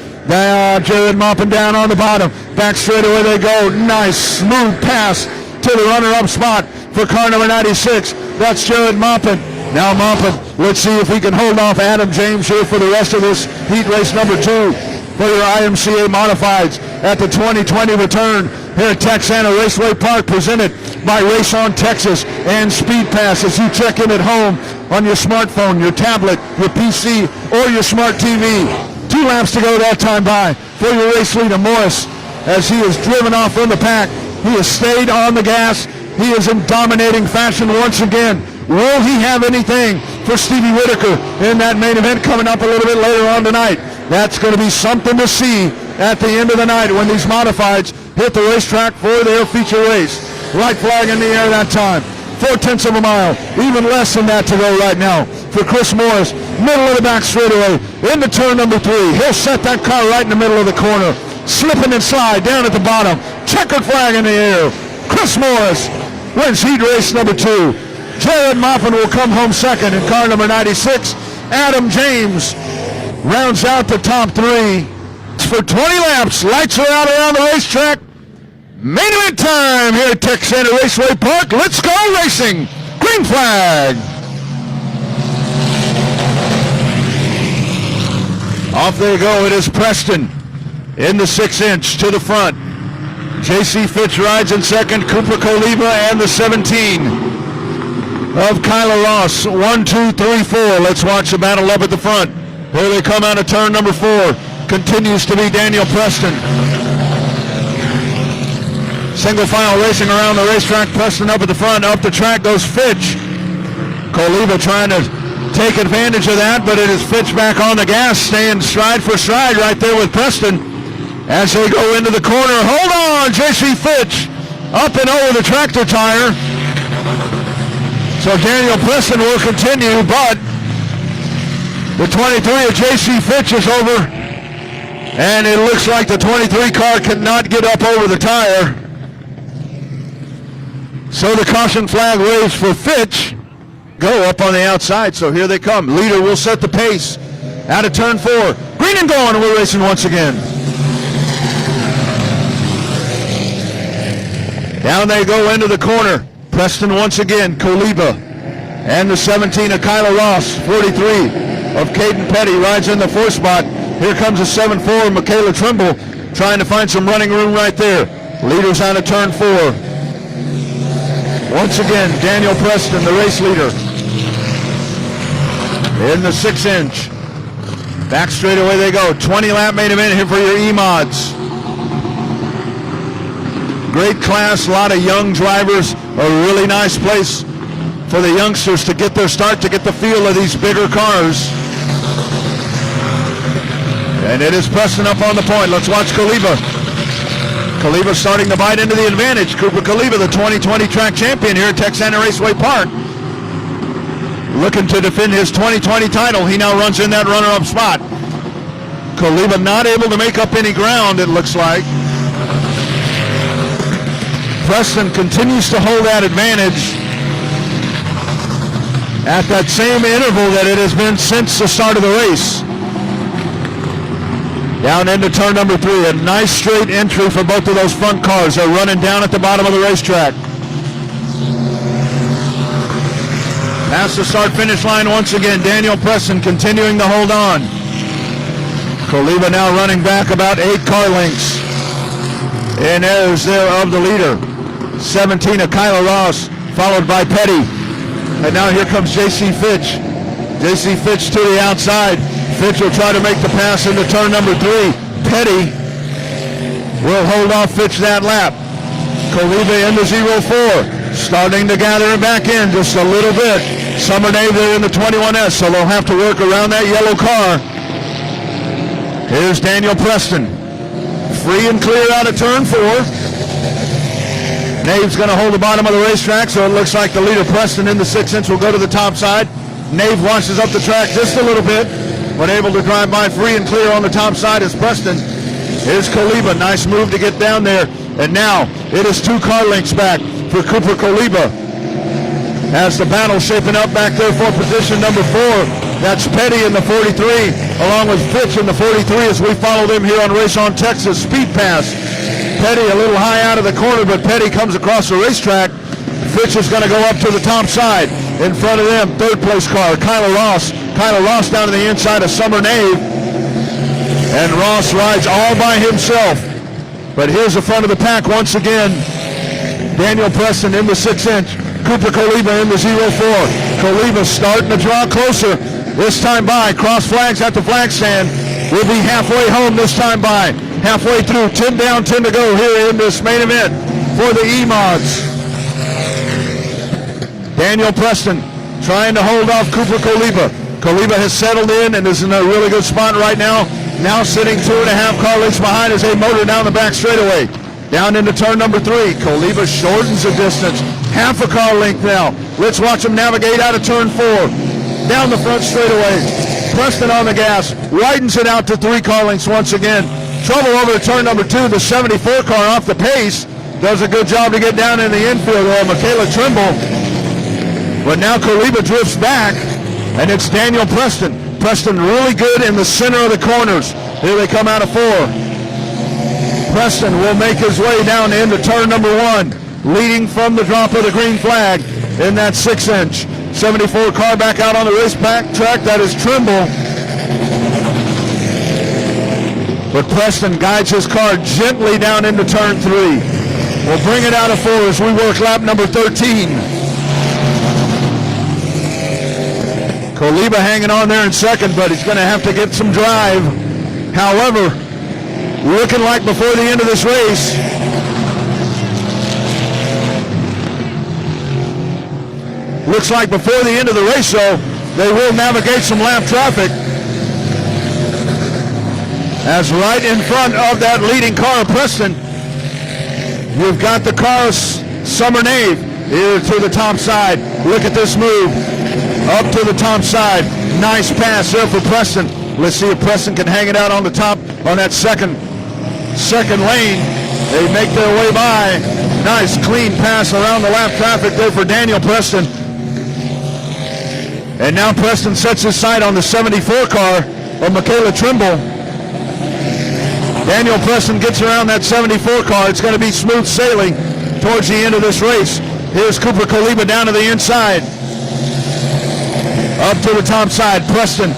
[SPEAKER 1] Jared Maupin down on the bottom. Back straightaway they go. Nice smooth pass to the runner-up spot for car number 96. That's Jared Maupin. Now Maupin, let's see if we can hold off Adam James here for the rest of this heat race number 2 for your IMCA Modifieds at the 2020 return here at Texana Raceway Park, presented by Race On Texas and Speed Pass. As you check in at home on your smartphone, your tablet, your PC, or your smart TV. 2 laps to go that time by for your race leader, Morris, as he is driven off from the pack. He has stayed on the gas. He is in dominating fashion once again. Will he have anything for Stevie Whitaker in that main event coming up a little bit later on tonight? That's going to be something to see at the end of the night when these modifieds hit the racetrack for their feature race. Right flag in the air that time. 0.4 of a mile, even less than that to go right now for Chris Morris. Middle of the back straightaway into turn number 3. He'll set that car right in the middle of the corner. Slipping and slide down at the bottom. Checkered flag in the air. Chris Morris wins heat race number 2. Jared Maupin will come home second in car number 96. Adam James rounds out the top 3 for 20 laps. Lights are out around the racetrack. Main event time here at Texana Raceway Park. Let's go racing. Green flag. Off they go. It is Preston in the 6-inch to the front. J.C. Fitch rides in second. Cooper Coliva and the 17 of Kyla Ross. 1, 2, 3, 4. Let's watch the battle up at the front. Here they come out of turn number 4. Continues to be Daniel Preston. Single file racing around the racetrack. Preston up at the front. Up the track goes Fitch. Coliva trying to take advantage of that, but it is Fitch back on the gas, staying stride for stride right there with Preston as they go into the corner. Hold on, J.C. Fitch up and over the tractor tire. So Daniel Preston will continue, but the 23 of J.C. Fitch is over, and it looks like the 23 car cannot get up over the tire. So the caution flag waves for Fitch. Go up on the outside, so here they come. Leader will set the pace out of turn 4. Green and going, and we're racing once again. Down they go into the corner. Preston once again, Coliva, and the 17 of Kyla Ross. 43 of Caden Petty rides in the 4th spot. Here comes the 7-4 Michaela Trimble, trying to find some running room right there. Leader's out of turn 4. Once again, Daniel Preston, the race leader, in the 6-inch. Back straight away they go. 20-lap main event here for your E-Mods. Great class, a lot of young drivers. A really nice place for the youngsters to get their start, to get the feel of these bigger cars. And it is Preston up on the point. Let's watch Coliva. Coliva starting to bite into the advantage. Cooper Coliva, the 2020 track champion here at Texana Raceway Park, looking to defend his 2020 title. He now runs in that runner-up spot. Coliva not able to make up any ground, it looks like. Preston continues to hold that advantage at that same interval that it has been since the start of the race. Down into turn number 3. A nice straight entry for both of those front cars. They're running down at the bottom of the racetrack. Past the start-finish line once again. Daniel Preston continuing to hold on. Koliba now running back about 8 car lengths. And there's there of the leader. 17 of Kyla Ross, followed by Petty. And now here comes J.C. Fitch. J.C. Fitch to the outside. Fitch will try to make the pass into turn number 3. Petty will hold off Fitch that lap. Koliba into 0-4. Starting to gather it back in just a little bit. Summer Nave there in the 21S, so they'll have to work around that yellow car. Here's Daniel Preston. Free and clear out of turn 4. Nave's going to hold the bottom of the racetrack, so it looks like the leader Preston in the 6-inch will go to the top side. Nave washes up the track just a little bit, but able to drive by free and clear on the top side is Preston. Here's Koliba. Nice move to get down there. And now it is 2 car lengths back for Cooper Koliba. As the battle shaping up back there for position number 4. That's Petty in the 43, along with Fitch in the 43 as we follow them here on Race on Texas Speed Pass. Petty a little high out of the corner, but Petty comes across the racetrack. Fitch is going to go up to the top side. In front of them, 3rd place car, Kyla Ross. Kyla Ross down to the inside of Summer Nave. And Ross rides all by himself. But here's the front of the pack once again. Daniel Preston in the 6-inch. Cooper Koliba in the 0-4. Koliba starting to draw closer. This time by. Cross flags at the flag stand. We'll be halfway home this time by. Halfway through. 10 down, 10 to go here in this main event for the E-Mods. Daniel Preston trying to hold off Cooper Koliba. Koliba has settled in and is in a really good spot right now. Now sitting 2.5 car lengths behind as they motor down the back straightaway. Down into turn number 3. Koliba shortens the distance. Half a car length now. Let's watch him navigate out of turn 4. Down the front straightaway. Preston on the gas. Widens it out to 3 car lengths once again. Trouble over to turn number 2. The 74 car off the pace. Does a good job to get down in the infield there. Michaela Trimble. But now Koliba drifts back. And it's Daniel Preston. Preston really good in the center of the corners. Here they come out of 4. Preston will make his way down into turn number 1, leading from the drop of the green flag in that 6-inch. 74 car back out on the racetrack. That is Trimble. But Preston guides his car gently down into turn 3. We'll bring it out of 4 as we work lap number 13. Koliba hanging on there in second, but he's going to have to get some drive. However, looking like before the end of this race, looks like before the end of the race, though, they will navigate some lap traffic. As right in front of that leading car of Preston, you've got the car of Summer Nave here to the top side. Look at this move. Up to the top side. Nice pass there for Preston. Let's see if Preston can hang it out on the top on that second lane. They make their way by. Nice clean pass around the lap traffic there for Daniel Preston. And now Preston sets his sight on the 74 car of Michaela Trimble. Daniel Preston gets around that 74 car. It's going to be smooth sailing towards the end of this race. Here's Cooper Koliba down to the inside. Up to the top side, Preston.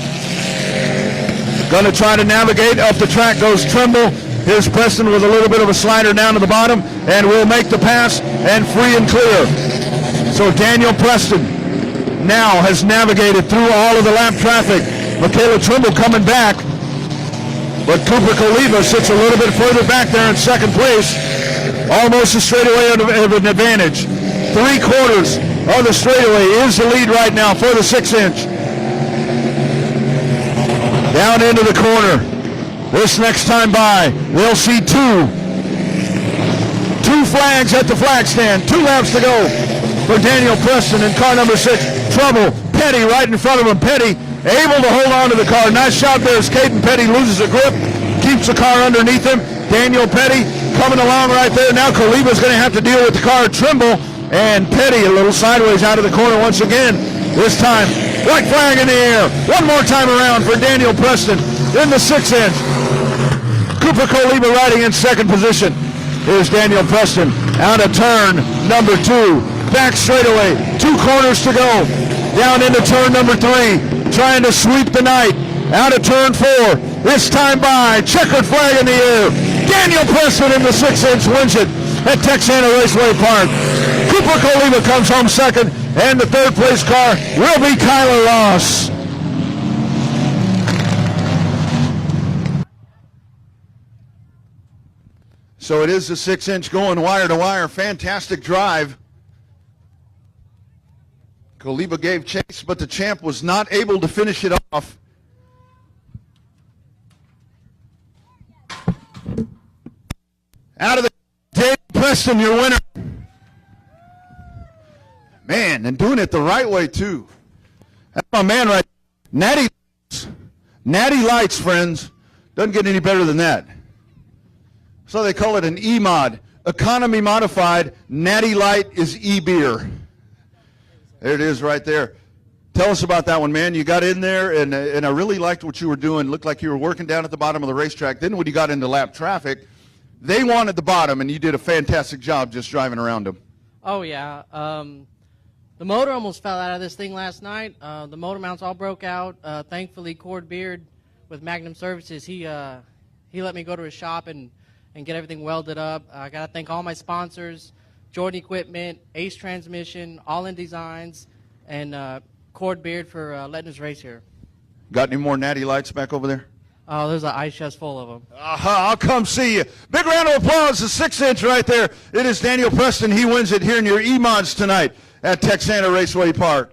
[SPEAKER 1] Going to try to navigate. Up the track goes Trimble. Here's Preston with a little bit of a slider down to the bottom, and will make the pass and free and clear. So Daniel Preston now has navigated through all of the lap traffic. Michaela Trimble coming back, but Cooper Koliba sits a little bit further back there in second place. Almost a straightaway of an advantage. 3/4 of the straightaway is the lead right now for the 6-inch. Down into the corner. This next time by, we'll see two flags at the flag stand. 2 laps to go for Daniel Preston in car number 6. Trouble. Petty right in front of him. Petty able to hold on to the car. Nice shot there as Caden Petty loses a grip. Keeps the car underneath him. Daniel Petty coming along right there. Now Koliba's going to have to deal with the car of Trimble. And Petty a little sideways out of the corner once again. This time, white flag in the air. One more time around for Daniel Preston in the 6-inch. Cooper Koliba riding in second position. Here's Daniel Preston out of turn number 2. Back straightaway. 2 corners to go. down into turn number 3, trying to sweep the night. Out of turn 4, this time by, checkered flag in the air. Daniel Preston in the 6-inch wins it at Texana Raceway Park. Cooper Koliva comes home second, and the third place car will be Kyler Ross. So it is the 6-inch going wire to wire. Fantastic drive. Koliva gave chase, but the champ was not able to finish it off. Out of the Dave Preston, your winner. Man, and doing it the right way, too. That's my man right there. Natty Lights, friends. Doesn't get any better than that. So they call it an E-Mod. Economy modified. Natty Light is E-Beer. There it is right there. Tell us about that one, man. You got in there, and I really liked what you were doing. Looked like you were working down at the bottom of the racetrack. Then when you got into lap traffic, they wanted the bottom, and you did a fantastic job just driving around them.
[SPEAKER 2] Oh, yeah. The motor almost fell out of this thing last night. The motor mounts all broke out. Thankfully, Cord Beard with Magnum Services, he let me go to his shop and get everything welded up. I got to thank all my sponsors, Jordan Equipment, Ace Transmission, All In Designs, and Cord Beard for letting us race here.
[SPEAKER 1] Got any more Natty Lights back over there?
[SPEAKER 2] Oh, there's an ice chest full of them.
[SPEAKER 1] I'll come see you. Big round of applause. The 6-inch right there. It is Daniel Preston. He wins it here in your E-Mods tonight at Texana Raceway Park.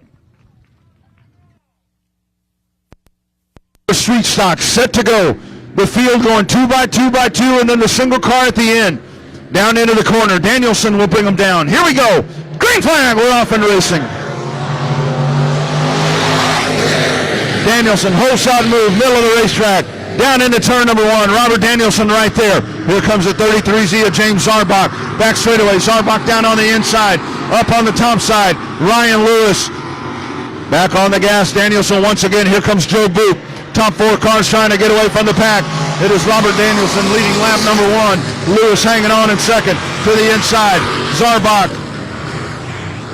[SPEAKER 1] Street stock set to go. The field going 2 by 2 by 2, and then the single car at the end. Down into the corner. Danielson will bring them down. Here we go. Green flag. We're off and racing. Danielson, whole shot move, middle of the racetrack. Down into turn number 1. Robert Danielson right there. Here comes the 33Z of James Zarbach. Back straightaway. Zarbach down on the inside. Up on the top side. Ryan Lewis. Back on the gas. Danielson once again. Here comes Joe Boop. Top 4 cars trying to get away from the pack. It is Robert Danielson leading lap number 1. Lewis hanging on in second to the inside. Zarbach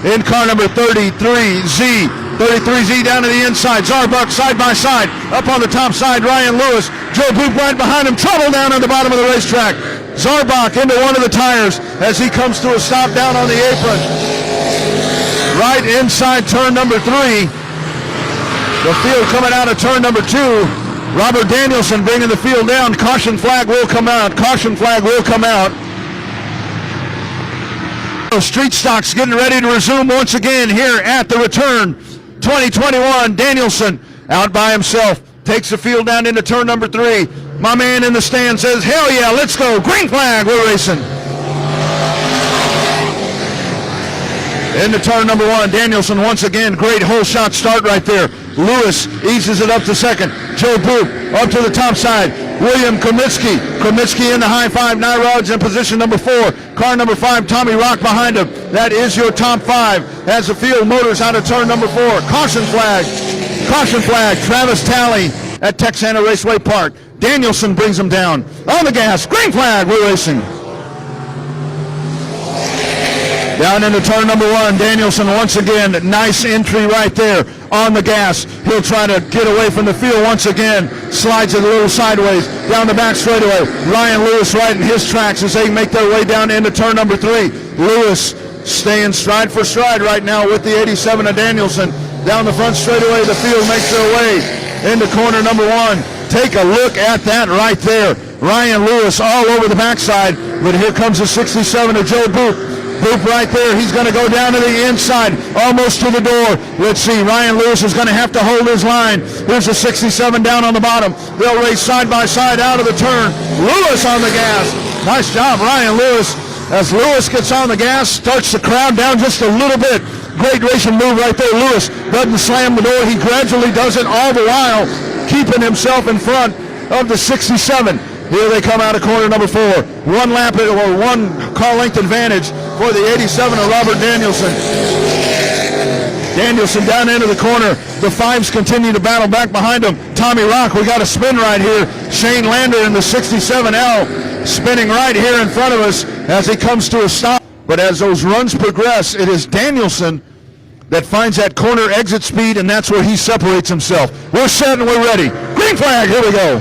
[SPEAKER 1] in car number 33Z. 33Z down to the inside. Zarbach side by side. Up on the top side, Ryan Lewis. Joe Boop right behind him. Trouble down on the bottom of the racetrack. Zarbach into one of the tires as he comes to a stop down on the apron. Right inside turn number 3. The field coming out of turn number 2. Robert Danielson bringing the field down. Caution flag will come out. Caution flag will come out. Street stocks getting ready to resume once again here at the return. 2021, Danielson out by himself. Takes the field down into turn number 3. My man in the stand says, hell yeah, let's go. Green flag, we're racing. Into turn number 1, Danielson once again. Great whole shot start right there. Lewis eases it up to second. Joe Boop up to the top side. William Kromitsky. Kromitsky in the high 5. Nyrod's in position number 4. Car number 5, Tommy Rock behind him. That is your top 5 as the field motors out of turn number 4. Caution flag. Caution flag. Travis Talley at Texana Raceway Park. Danielson brings him down. On the gas. Green flag. We're racing. Down into turn number 1, Danielson once again. Nice entry right there on the gas. He'll try to get away from the field once again. Slides it a little sideways down the back straightaway. Ryan Lewis right in his tracks as they make their way down into turn number 3. Lewis staying stride for stride right now with the 87 of Danielson. Down the front straightaway, the field makes their way into corner number 1. Take a look at that right there. Ryan Lewis all over the backside, but here comes the 67 of Joe Boop. Boop right there. He's going to go down to the inside, almost to the door. Let's see. Ryan Lewis is going to have to hold his line. Here's the 67 down on the bottom. They'll race side by side out of the turn. Lewis on the gas. Nice job, Ryan Lewis. As Lewis gets on the gas, starts the crowd down just a little bit. Great racing move right there. Lewis doesn't slam the door. He gradually does it, all the while keeping himself in front of the 67. Here they come out of corner number 4. 1 lap or 1 car length advantage for the 87 of Robert Danielson. Danielson down into the corner. The 5s continue to battle back behind him. Tommy Rock, we got a spin right here. Shane Lander in the 67L spinning right here in front of us as he comes to a stop. But as those runs progress, it is Danielson that finds that corner exit speed, and that's where he separates himself. We're set and we're ready. Green flag, here we go.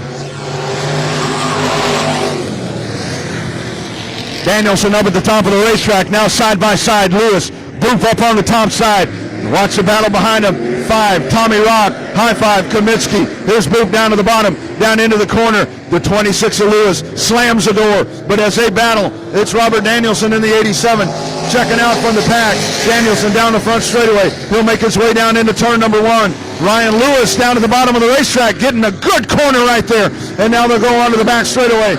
[SPEAKER 1] Danielson up at the top of the racetrack, now side by side. Lewis, Boop up on the top side. Watch the battle behind him. 5, Tommy Rock, high five, Kamitsky. Here's Boop down to the bottom, down into the corner. The 26 of Lewis slams the door, but as they battle, it's Robert Danielson in the 87, checking out from the pack. Danielson down the front straightaway. He'll make his way down into turn number 1. Ryan Lewis down at the bottom of the racetrack, getting a good corner right there, and now they'll go onto the back straightaway.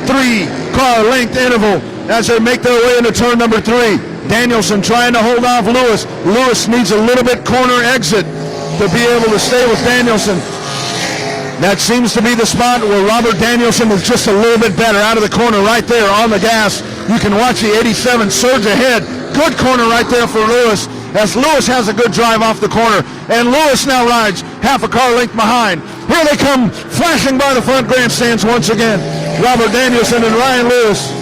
[SPEAKER 1] 3-car length interval as they make their way into turn number 3. Danielson trying to hold off Lewis. Lewis needs a little bit corner exit to be able to stay with Danielson. That seems to be the spot where Robert Danielson is just a little bit better out of the corner right there on the gas. You can watch the 87 surge ahead. Good corner right there for Lewis as Lewis has a good drive off the corner. And Lewis now rides half a car length behind. Here they come flashing by the front grandstands once again. Robert Danielson and Ryan Lewis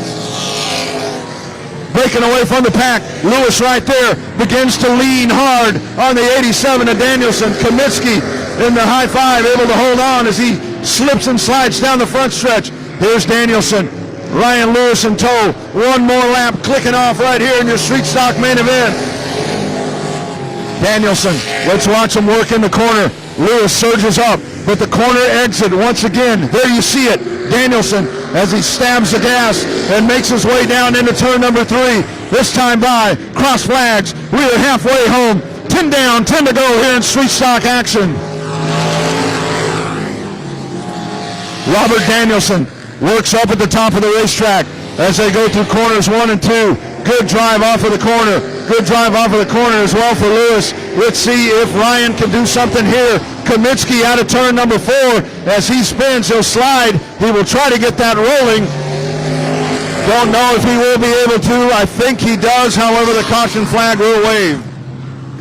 [SPEAKER 1] breaking away from the pack. Lewis right there begins to lean hard on the 87 of Danielson. Kamitsky in the high five, able to hold on as he slips and slides down the front stretch. Here's Danielson. Ryan Lewis in tow. One more lap clicking off right here in your street stock main event. Danielson, let's watch him work in the corner. Lewis surges up, but the corner exit once again. There you see it. Danielson as he stabs the gas and makes his way down into turn number 3. This time by cross flags. We are halfway home. 10 down, 10 to go here in street stock action. Robert Danielson works up at the top of the racetrack as they go through corners 1 and 2. Good drive off of the corner. Good drive off of the corner as well for Lewis. Let's see if Ryan can do something here. Kamitsky out of turn number 4. As he spins, he'll slide. He will try to get that rolling. Don't know if he will be able to. I think he does. However, the caution flag will wave.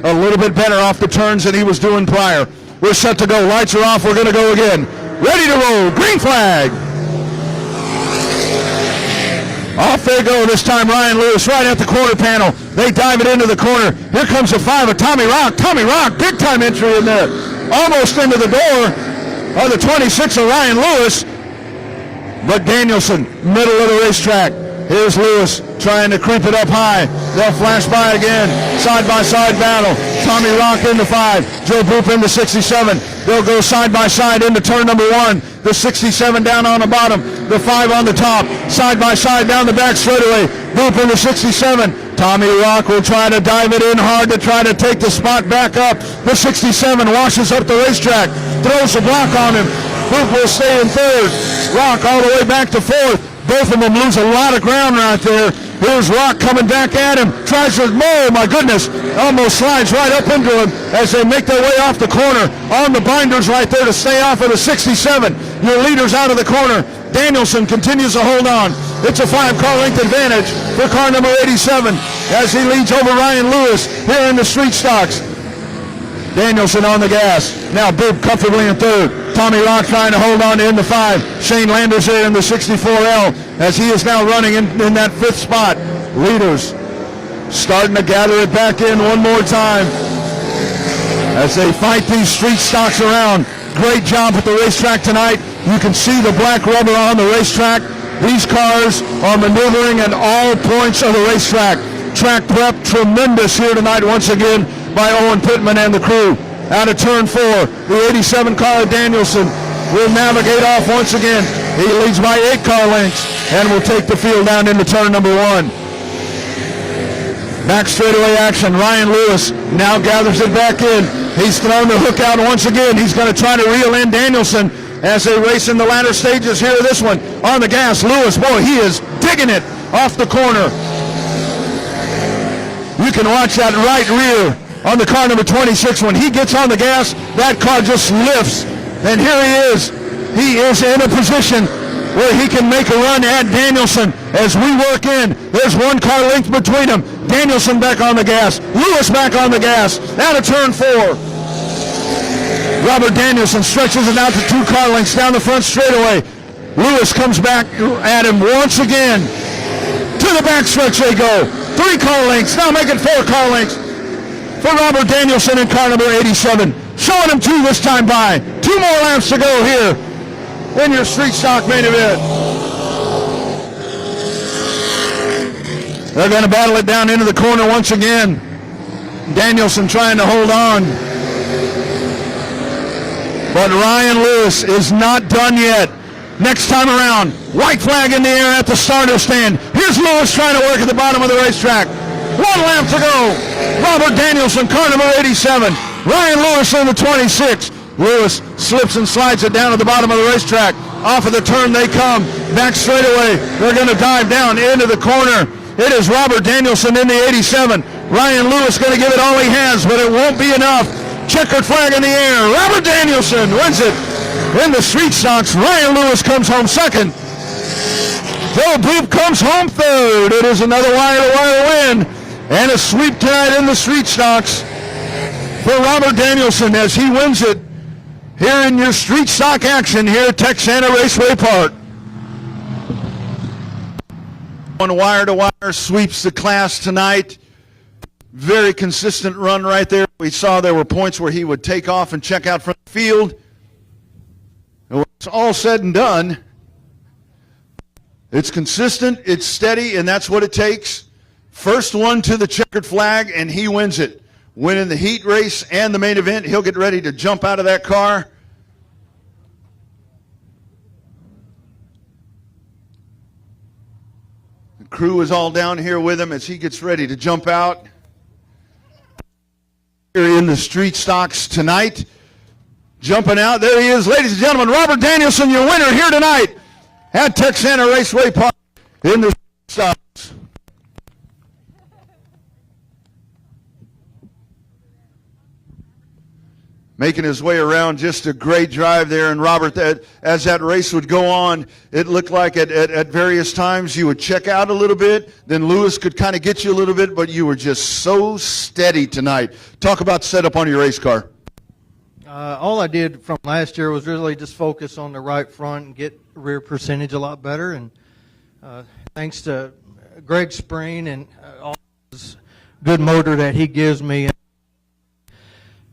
[SPEAKER 1] A little bit better off the turns than he was doing prior. We're set to go. Lights are off. We're going to go again. Ready to roll. Green flag. Off they go. This time Ryan Lewis right at the quarter panel. They dive it into the corner. Here comes the 5 of Tommy Rock. Tommy Rock, big time entry in there. Almost into the door of the 26 of Ryan Lewis. But Danielson, middle of the racetrack. Here's Lewis trying to creep it up high. They'll flash by again. Side-by-side battle. Tommy Rock into 5. Joe Boop into 67. They'll go side-by-side into turn number 1. The 67 down on the bottom. The 5 on the top. Side-by-side down the back straightaway. Boop into 67. Tommy Rock will try to dive it in hard to try to take the spot back up. The 67 washes up the racetrack. Throws the block on him. Boop will stay in 3rd. Rock all the way back to 4th. Both of them lose a lot of ground right there. Here's Rock coming back at him. Tries to, oh my goodness, almost slides right up into him as they make their way off the corner. On the binders right there to stay off of the 67. Your leader's out of the corner. Danielson continues to hold on. It's a 5-car length advantage for car number 87 as he leads over Ryan Lewis here in the street stocks. Danielson on the gas. Now Boop comfortably in 3rd. Tommy Rock trying to hold on to in the 5. Shane Landers there in the 64L as he is now running in that 5th spot. Leaders starting to gather it back in one more time as they fight these street stocks around. Great job at the racetrack tonight. You can see the black rubber on the racetrack. These cars are maneuvering at all points of the racetrack. Track prep tremendous here tonight once again by Owen Pittman and the crew. Out of turn 4, the 87 car of Danielson will navigate off once again. He leads by 8 car lengths and will take the field down into turn number 1. Back straightaway action. Ryan Lewis now gathers it back in. He's thrown the hook out once again. He's going to try to reel in Danielson as they race in the latter stages here. This one on the gas. Lewis, boy, he is digging it off the corner. You can watch that right rear on the car number 26. When he gets on the gas, that car just lifts. And here he is. He is in a position where he can make a run at Danielson as we work in. There's 1 car length between them. Danielson back on the gas. Lewis back on the gas. Out of turn 4. Robert Danielson stretches it out to 2 car lengths down the front straightaway. Lewis comes back at him once again. To the back stretch they go. 3 car lengths. Now make it 4 car lengths for Robert Danielson in car number 87. Showing him 2 this time by. 2 more laps to go here in your street stock main event. They're going to battle it down into the corner once again. Danielson trying to hold on. But Ryan Lewis is not done yet. Next time around, white flag in the air at the starter stand. Here's Lewis trying to work at the bottom of the racetrack. 1 lap to go. Robert Danielson, car number 87. Ryan Lewis in the 26. Lewis slips and slides it down at the bottom of the racetrack. Off of the turn they come. Back straightaway. They're going to dive down into the corner. It is Robert Danielson in the 87. Ryan Lewis going to give it all he has, but it won't be enough. Checkered flag in the air. Robert Danielson wins it in the street stocks. Ryan Lewis comes home second. Joe Boop comes home third. It is another wire-to-wire win and a sweep tonight in the street stocks for Robert Danielson as he wins it here in your street stock action here at Texana Raceway Park. One wire-to-wire sweeps the class tonight. Very consistent run right there. We saw there were points where he would take off and check out from the field. And when it's all said and done, it's consistent, it's steady, and that's what it takes. First one to the checkered flag, and he wins it. Winning the heat race and the main event. He'll get ready to jump out of that car. The crew is all down here with him as he gets ready to jump out. Here in the street stocks tonight. Jumping out, there he is, ladies and gentlemen, Robert Danielson, your winner here tonight at Texana Raceway Park in the street stocks. Making his way around, just a great drive there. And Robert, as that race would go on, it looked like at various times you would check out a little bit, then Lewis could kind of get you a little bit, but you were just so steady tonight. Talk about setup on your race car.
[SPEAKER 3] All I did from last year was really just focus on the right front and get rear percentage a lot better. And thanks to Greg Spreen and all his good motor that he gives me,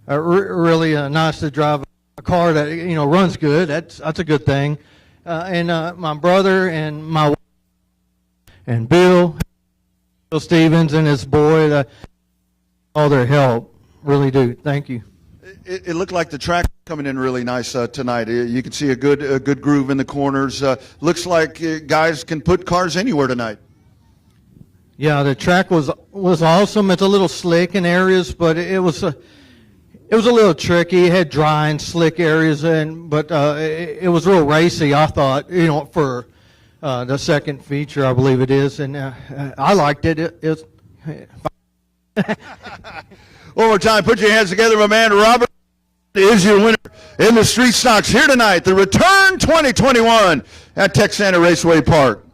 [SPEAKER 3] really nice to drive a car that runs good. That's a good thing. And my brother and my wife and Bill Stevens and his boy, all their help, really do. Thank you.
[SPEAKER 1] It looked like the track coming in really nice tonight. You can see a good groove in the corners. Looks like guys can put cars anywhere tonight.
[SPEAKER 3] Yeah, the track was awesome. It's a little slick in areas, but it was a little tricky. It had dry and slick areas, but it was real racy, I thought, for the second feature, I believe it is, and I liked it.
[SPEAKER 1] One more time, put your hands together, my man. Robert is your winner in the street stocks here tonight. The return 2021 at Texana Raceway Park.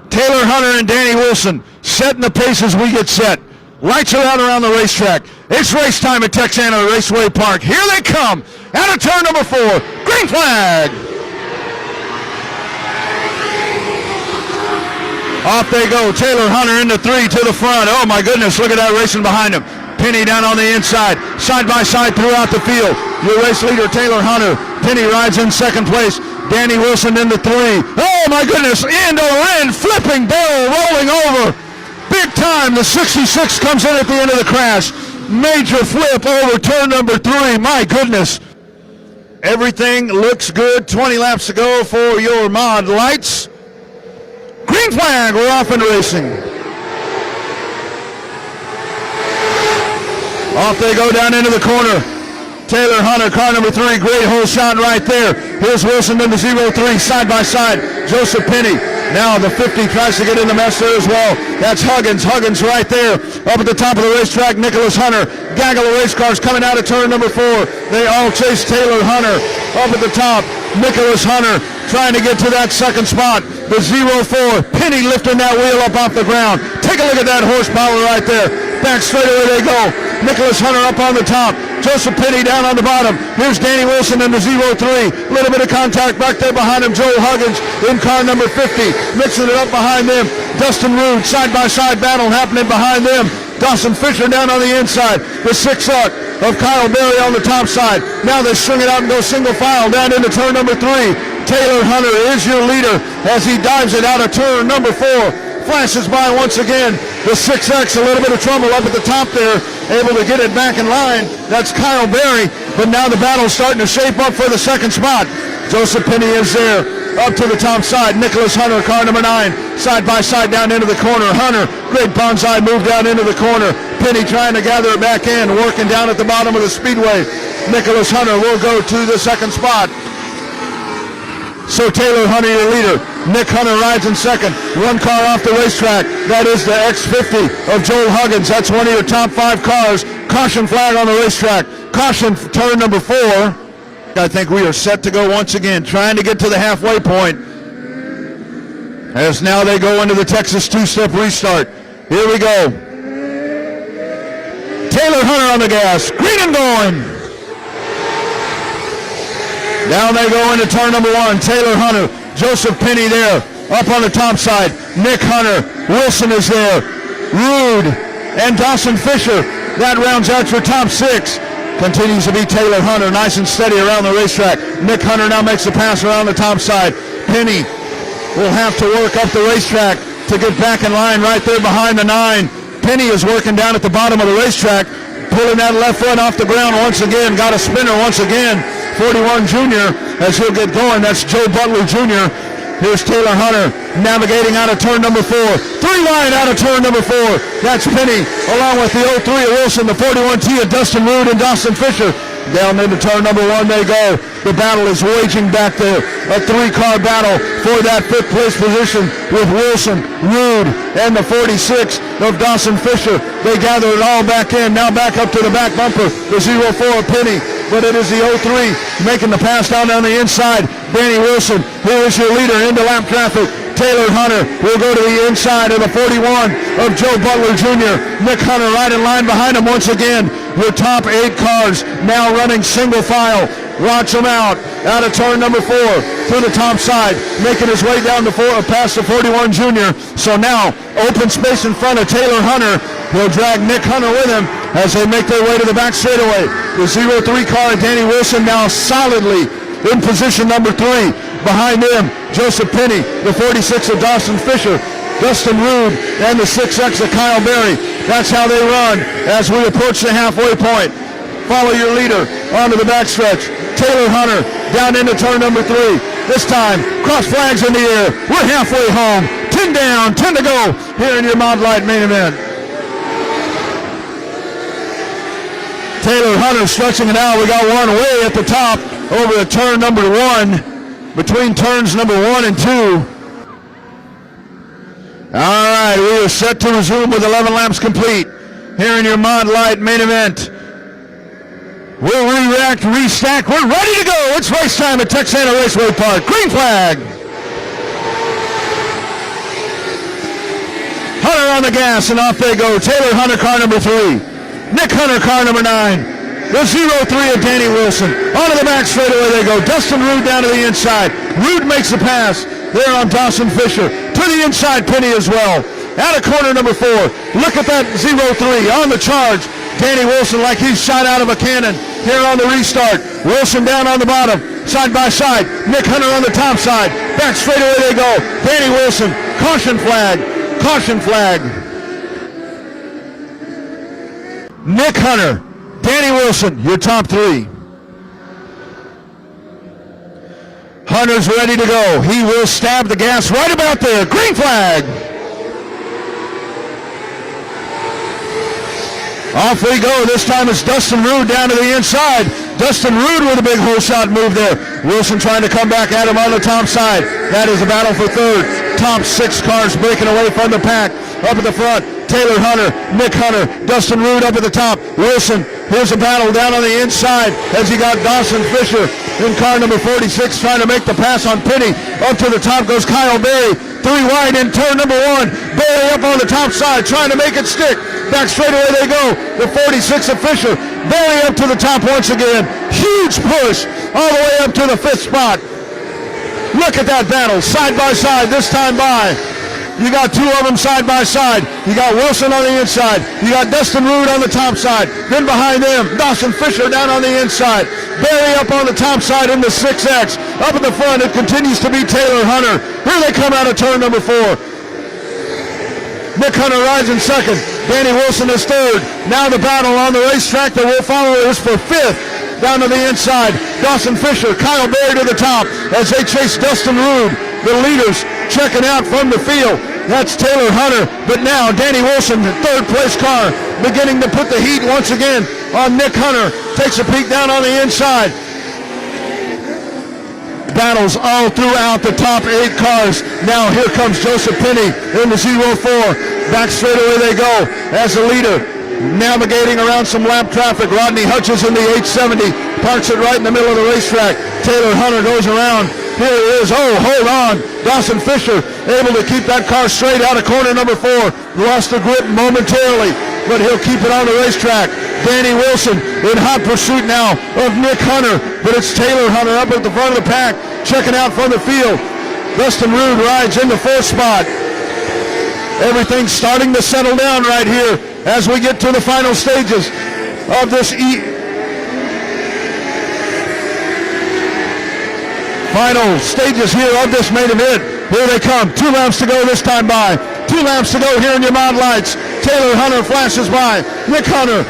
[SPEAKER 1] Taylor Hunter and Danny Wilson setting the pace as we get set. Lights are out around the racetrack. It's race time at Texana Raceway Park. Here they come out of turn number 4. Green flag. Off they go. Taylor Hunter into 3 to the front. Oh my goodness, look at that racing behind him. Penny down on the inside, side by side throughout the field. Your race leader, Taylor Hunter. Penny rides in second place. Danny Wilson into 3. Oh my goodness, end over end, flipping barrel, rolling over. Big time, the 66 comes in at the end of the crash. Major flip over turn number 3, my goodness. Everything looks good, 20 laps to go for your mod lights. Green flag, we're off and racing. Off they go down into the corner. Taylor Hunter, car number 3, great hole shot right there. Here's Wilson in the 0-3, side by side. Joseph Penny, now the 50 tries to get in the mess there as well. That's Huggins right there. Up at the top of the racetrack, Nicholas Hunter. Gaggle of race cars coming out of turn number 4. They all chase Taylor Hunter. Up at the top, Nicholas Hunter trying to get to that second spot. The 0-4, Penny lifting that wheel up off the ground. Take a look at that horsepower right there. Back straightaway they go. Nicholas Hunter up on the top. Joseph Penny down on the bottom. Here's Danny Wilson in the 0-3. Little bit of contact back there behind him. Joe Huggins in car number 50. Mixing it up behind them. Dustin Rude, side-by-side battle happening behind them. Dawson Fisher down on the inside. The 6-0 of Kyle Berry on the top side. Now they string it out and go single file down into turn number 3. Taylor Hunter is your leader as he dives it out of turn number 4. Flashes by once again. The 6X, a little bit of trouble up at the top there. Able to get it back in line. That's Kyle Berry. But now the battle's starting to shape up for the second spot. Joseph Penny is there. Up to the top side. Nicholas Hunter, car number 9. Side by side down into the corner. Hunter, great bonsai move down into the corner. Penny trying to gather it back in. Working down at the bottom of the speedway. Nicholas Hunter will go to the second spot. So Taylor Hunter, your leader. Nick Hunter rides in second. One car off the racetrack. That is the X50 of Joel Huggins. That's one of your top 5 cars. Caution flag on the racetrack. Caution for turn number 4. I think we are set to go once again. Trying to get to the halfway point. As now they go into the Texas 2-step restart. Here we go. Taylor Hunter on the gas. Green and going. Down they go into turn number 1. Taylor Hunter, Joseph Penny there, up on the top side. Nick Hunter, Wilson is there. Rude and Dawson Fisher. That rounds out your top 6. Continues to be Taylor Hunter, nice and steady around the racetrack. Nick Hunter now makes a pass around the top side. Penny will have to work up the racetrack to get back in line right there behind the 9. Penny is working down at the bottom of the racetrack, pulling that left foot off the ground once again. Got a spinner once again. 41 Jr. as he'll get going. That's Joe Butler Jr. Here's Taylor Hunter navigating out of turn number 4. 3-line out of turn number 4. That's Penny along with the 03 of Wilson, the 41T of Dustin Rude and Dawson Fisher. Down into turn number 1 they go. The battle is waging back there. A 3-car battle for that 5th place position with Wilson, Rude, and the 46 of Dawson Fisher. They gather it all back in. Now back up to the back bumper. The 04 of Penny. But it is the 03 making the pass down on the inside. Danny Wilson, who is your leader into lap traffic. Taylor Hunter will go to the inside of the 41 of Joe Butler Jr. Nick Hunter right in line behind him once again. Your top 8 cars now running single file. Watch them out of turn number 4 to the top side, making his way down to past the 41 Jr. So now open space in front of Taylor Hunter. He'll drag Nick Hunter with him as they make their way to the back straightaway. The 03 car, Danny Wilson, now solidly in position number 3. Behind him, Joseph Penny, the 46 of Dawson Fisher, Dustin Rude, and the 6X of Kyle Berry. That's how they run as we approach the halfway point. Follow your leader onto the backstretch. Taylor Hunter down into turn number 3. This time, cross flags in the air. We're halfway home. 10 down, 10 to go here in your Mod Light main event. Taylor Hunter stretching it out. We got one way at the top over at turn number 1, between turns number 1 and 2. All right, we are set to resume with 11 laps complete here in your Mod Light main event. We'll re-rack, restack. We're ready to go. It's race time at Texana Raceway Park. Green flag. Hunter on the gas, and off they go. Taylor Hunter, car number 3. Nick Hunter, car number 9. The 03 of Danny Wilson. Onto the back straightaway they go. Dustin Rude down to the inside. Rude makes the pass there on Dawson Fisher. To the inside, Penny as well. Out of corner number 4. Look at that 03 on the charge. Danny Wilson like he's shot out of a cannon here on the restart. Wilson down on the bottom, side by side. Nick Hunter on the top side. Back straightaway they go. Danny Wilson, caution flag, caution flag. Nick Hunter, Danny Wilson, your top 3. Hunter's ready to go. He will stab the gas right about there. Green flag. Off we go. This time it's Dustin Rude down to the inside. Dustin Rude with a big hole shot move there. Wilson trying to come back at him on the top side. That is a battle for 3rd. Top 6 cars breaking away from the pack. Up at the front, Taylor Hunter, Nick Hunter, Dustin Rude up at the top. Wilson, here's a battle down on the inside as he got Dawson Fisher in car number 46 trying to make the pass on Penny. Up to the top goes Kyle Berry. Three wide in turn number one. Barely up on the top side, trying to make it stick. Back straightaway they go. The 46 of Fisher. Barely up to the top once again. Huge push all the way up to the 5th spot. Look at that battle, side by side, this time by. You got two of them side by side. You got Wilson on the inside. You got Dustin Rood on the top side. Then behind them, Dawson Fisher down on the inside. Barry up on the top side in the 6X. Up at the front, it continues to be Taylor Hunter. Here they come out of turn number 4. Nick Hunter rides in second. Danny Wilson is third. Now the battle on the racetrack that we'll follow is for 5th. Down to the inside, Dawson Fisher, Kyle Berry to the top as they chase Dustin Rood. The leaders checking out from the field. That's Taylor Hunter, but now Danny Wilson, the 3rd place car, beginning to put the heat once again on Nick Hunter. Takes a peek down on the inside. Battles all throughout the top 8 cars. Now here comes Joseph Penny in the 04. Back straightaway they go as the leader. Navigating around some lap traffic. Rodney Hutchins in the 870 parks it right in the middle of the racetrack. Taylor Hunter goes around. Here it is. Oh, hold on. Dawson Fisher able to keep that car straight out of corner number 4. Lost the grip momentarily, but he'll keep it on the racetrack. Danny Wilson in hot pursuit now of Nick Hunter, but it's Taylor Hunter up at the front of the pack, checking out from the field. Dustin Rood rides in the 4th spot. Everything's starting to settle down right here as we get to the final stages of this final stages here of this main event. Here they come. 2 laps to go this time by. 2 laps to go here in your mod lights. Taylor Hunter flashes by. Nick Hunter,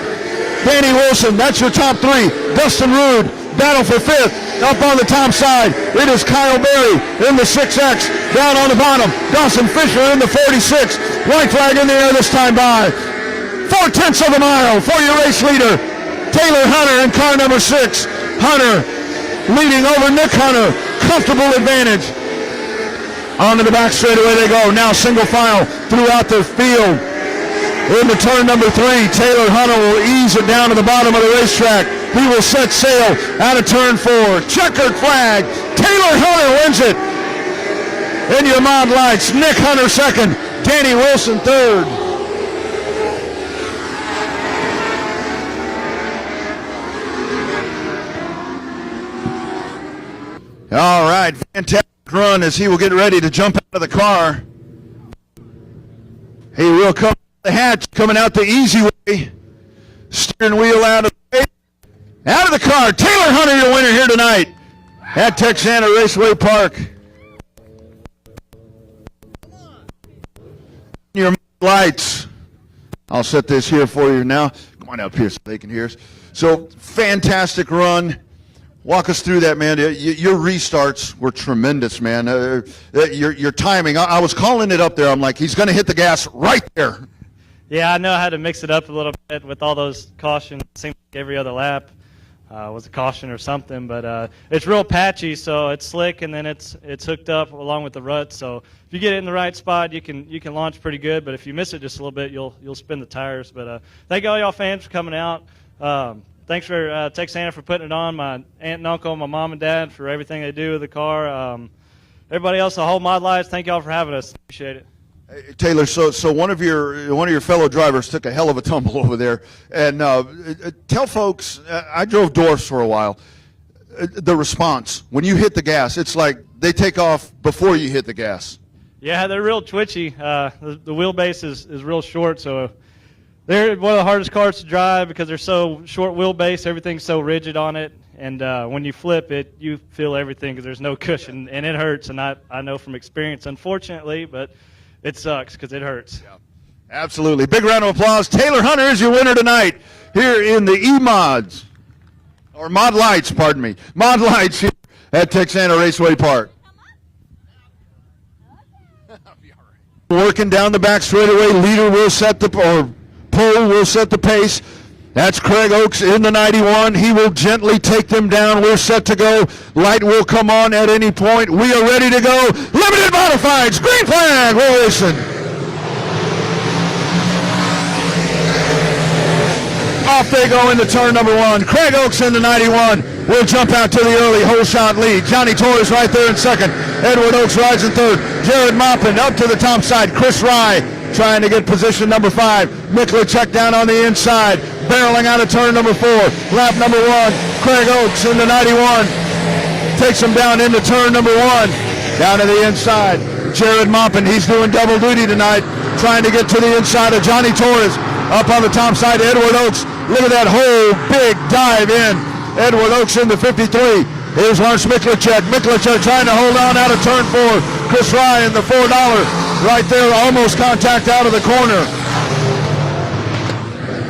[SPEAKER 1] Danny Wilson, that's your top 3. Dustin Rood, battle for 5th. Up on the top side, it is Kyle Berry in the 6X. Down on the bottom, Dawson Fisher in the 46. White flag in the air this time by. 4/10 of a mile for your race leader, Taylor Hunter in car number 6. Hunter leading over Nick Hunter. Comfortable advantage. Onto the back straightaway they go. Now single file throughout the field. Into turn number 3, Taylor Hunter will ease it down to the bottom of the racetrack. He will set sail out of turn 4. Checkered flag. Taylor Hunter wins it. In your mod lights, Nick Hunter 2nd. Danny Wilson 3rd. All right, fantastic run as he will get ready to jump out of the car. He will come the hatch, coming out the easy way. Steering wheel out of the way. Out of the car, Taylor Hunter, your winner here tonight at Texana Raceway Park. Your lights. I'll set this here for you now. Come on up here so they can hear us. So, fantastic run. Walk us through that, man. Your restarts were tremendous, man. Your timing, I was calling it up there. I'm like, he's going to hit the gas right there.
[SPEAKER 4] Yeah, I know I had to mix it up a little bit with all those cautions. It seemed like every other lap was a caution or something, but it's real patchy, so it's slick, and then it's hooked up along with the rut. So if you get it in the right spot, you can launch pretty good. But if you miss it just a little bit, you'll spin the tires. But thank all y'all fans for coming out. Thanks for Texana for putting it on. My aunt and uncle, my mom and dad for everything they do with the car. Everybody else, the whole mod lives. Thank y'all for having us. Appreciate it.
[SPEAKER 1] Hey, Taylor, so one of your fellow drivers took a hell of a tumble over there, and tell folks, I drove dwarfs for a while. The response when you hit the gas, it's like they take off before you hit the gas.
[SPEAKER 4] Yeah, they're real twitchy. The wheelbase is real short, so they're one of the hardest cars to drive because they're so short wheelbase. Everything's so rigid on it, and when you flip it, you feel everything because there's no cushion, and it hurts. And I know from experience, unfortunately, but it sucks because it hurts.
[SPEAKER 1] Yeah, absolutely. Big round of applause. Taylor Hunter is your winner tonight here in the E-Mods, or Mod Lights, pardon me. Mod Lights here at Texana Raceway Park. Working down the back straightaway, leader will set the, or pole will set the pace. That's Craig Oakes in the 91. He will gently take them down. We're set to go. Light will come on at any point. We are ready to go. Limited modifieds. Green flag. We're racing. Off they go into turn number 1. Craig Oaks into 91. Will jump out to the early hole shot lead. Johnny Torres right there in second. Edward Oaks rides in third. Jared Maupin up to the top side. Chris Rye trying to get position number 5. Miklicek down on the inside. Barreling out of turn number 4. Lap number 1. Craig Oaks into 91. Takes him down into turn number 1. Down to the inside. Jared Maupin, he's doing double duty tonight. Trying to get to the inside of Johnny Torres. Up on the top side, Edward Oaks. Look at that whole big dive in. Edward Oaks in the 53. Here's Lars Miklicek. Miklicek trying to hold on out of turn 4. Chris Rye in the $4. Right there, almost contact out of the corner.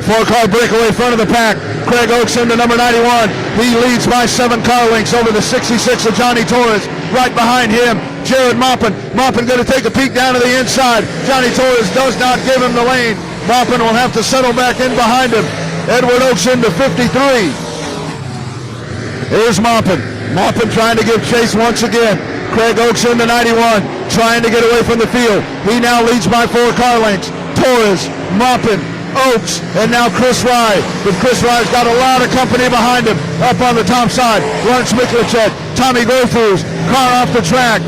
[SPEAKER 1] 4-car breakaway front of the pack. Craig Oaks into number 91. He leads by 7 car lengths over the 66 of Johnny Torres. Right behind him, Jared Maupin. Maupin going to take a peek down to the inside. Johnny Torres does not give him the lane. Maupin will have to settle back in behind him. Edward Oaks into 53. Here's Maupin. Maupin trying to give chase once again. Craig Oaks into 91, trying to get away from the field. He now leads by 4 car lengths. Torres, Maupin, Oaks, and now Chris Rye. But Chris Rye's got a lot of company behind him. Up on the top side, Lawrence Miklicek, Tommy Grofus, car off the track.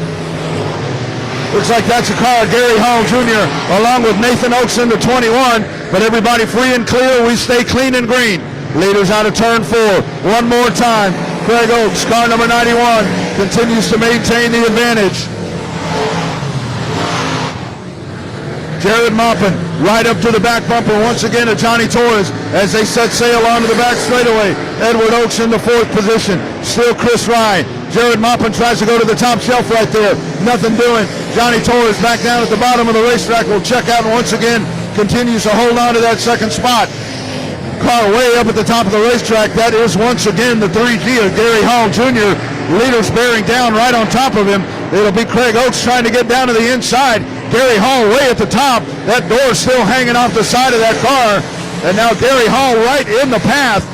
[SPEAKER 1] Looks like that's a car of Gary Hall Jr. along with Nathan Oaks into 21. But everybody free and clear. We stay clean and green. Leaders out of turn 4. One more time. Craig Oaks, car number 91, continues to maintain the advantage. Jared Maupin right up to the back bumper once again of Johnny Torres as they set sail onto the back straightaway. Edward Oaks in the 4th position. Still Chris Rye. Jared Maupin tries to go to the top shelf right there. Nothing doing. Johnny Torres back down at the bottom of the racetrack. Will check out and once again continues to hold on to that 2nd spot. Car way up at the top of the racetrack. That is once again the 3G of Gary Hall Jr. Leaders bearing down right on top of him. It'll be Craig Oaks trying to get down to the inside. Gary Hall way at the top. That door still hanging off the side of that car. And now Gary Hall right in the path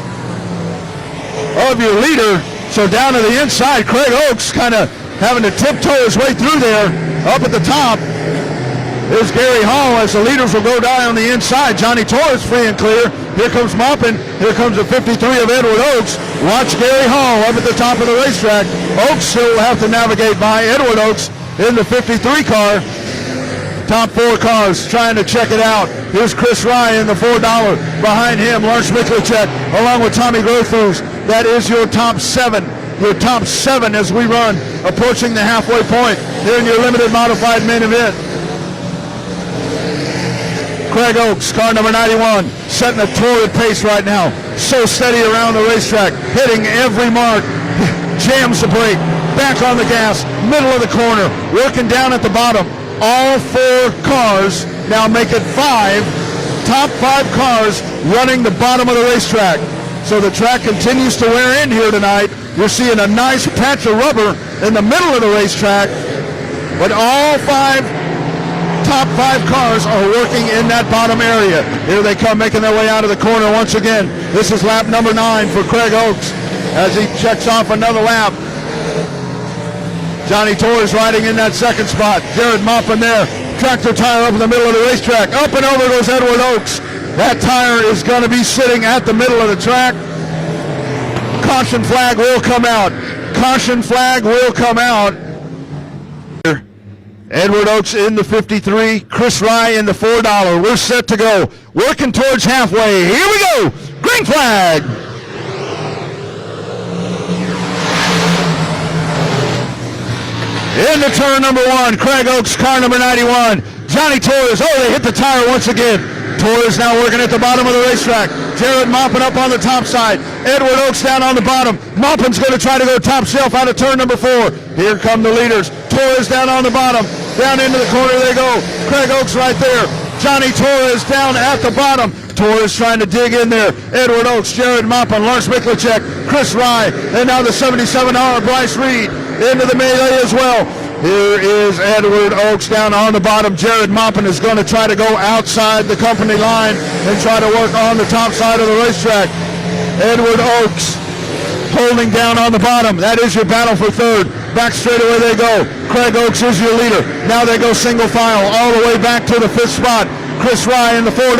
[SPEAKER 1] of your leader. So down to the inside, Craig Oaks kind of having to tiptoe his way through there. Up at the top is Gary Hall as the leaders will go down on the inside. Johnny Torres free and clear. Here comes Maupin. Here comes the 53 of Edward Oaks. Watch Gary Hall up at the top of the racetrack. Oaks still will have to navigate by Edward Oaks in the 53 car. Top 4 cars trying to check it out. Here's Chris Rye in the $4. Behind him, Lars Miklicek along with Tommy Grofus. That is your top 7. Your top 7 as we run, approaching the halfway point here in your limited modified main event. Craig Oaks, car number 91, setting a torrid pace right now. So steady around the racetrack, hitting every mark, jams the brake, back on the gas, middle of the corner, working down at the bottom. All 4 cars now make it 5, top 5 cars running the bottom of the racetrack. So the track continues to wear in here tonight. You're seeing a nice patch of rubber in the middle of the racetrack, but all 5 top 5 cars are working in that bottom area. Here they come, making their way out of the corner once again. This is lap number 9 for Craig Oaks as he checks off another lap. Johnny Torres riding in that 2nd spot. Jared Maupin there. Tractor tire up in the middle of the racetrack. Up and over goes Edward Oaks. That tire is going to be sitting at the middle of the track. Caution flag will come out. Caution flag will come out. Edward Oaks in the 53, Chris Rye in the $4. We're set to go. Working towards halfway. Here we go. Green flag. Into turn number 1, Craig Oaks, car number 91. Johnny Torres. Oh, they hit the tire once again. Torres now working at the bottom of the racetrack. Jared Maupin up on the top side. Edward Oaks down on the bottom. Maupin's going to try to go top shelf out of turn number 4. Here come the leaders. Torres down on the bottom. Down into the corner they go. Craig Oaks right there. Johnny Torres down at the bottom. Torres trying to dig in there. Edward Oaks, Jared Maupin, Lars Miklicek, Chris Rye, and now the $77 Bryce Reed into the melee as well. Here is Edward Oaks down on the bottom. Jared Maupin is going to try to go outside the company line and try to work on the top side of the racetrack. Edward Oaks holding down on the bottom. That is your battle for 3rd. Back straightaway they go. Craig Oaks is your leader. Now they go single file all the way back to the 5th spot. Chris Rye in the $4.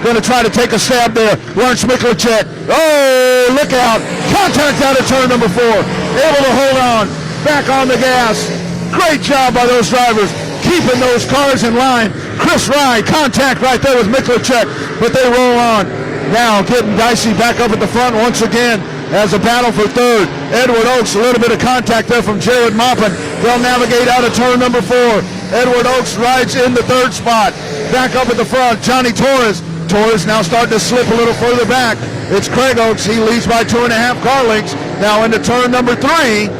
[SPEAKER 1] Going to try to take a stab there. Lawrence Miklicek. Oh, look out. Contact out of turn number 4. Able to hold on. Back on the gas. Great job by those drivers. Keeping those cars in line. Chris Rye, contact right there with Miklicek, but they roll on. Now getting dicey back up at the front once again as a battle for third. Edward Oaks, a little bit of contact there from Jared Maupin. They'll navigate out of turn number 4. Edward Oaks rides in the third spot. Back up at the front, Johnny Torres. Torres now starting to slip a little further back. It's Craig Oaks. He leads by 2.5 car lengths. Now into turn number 3.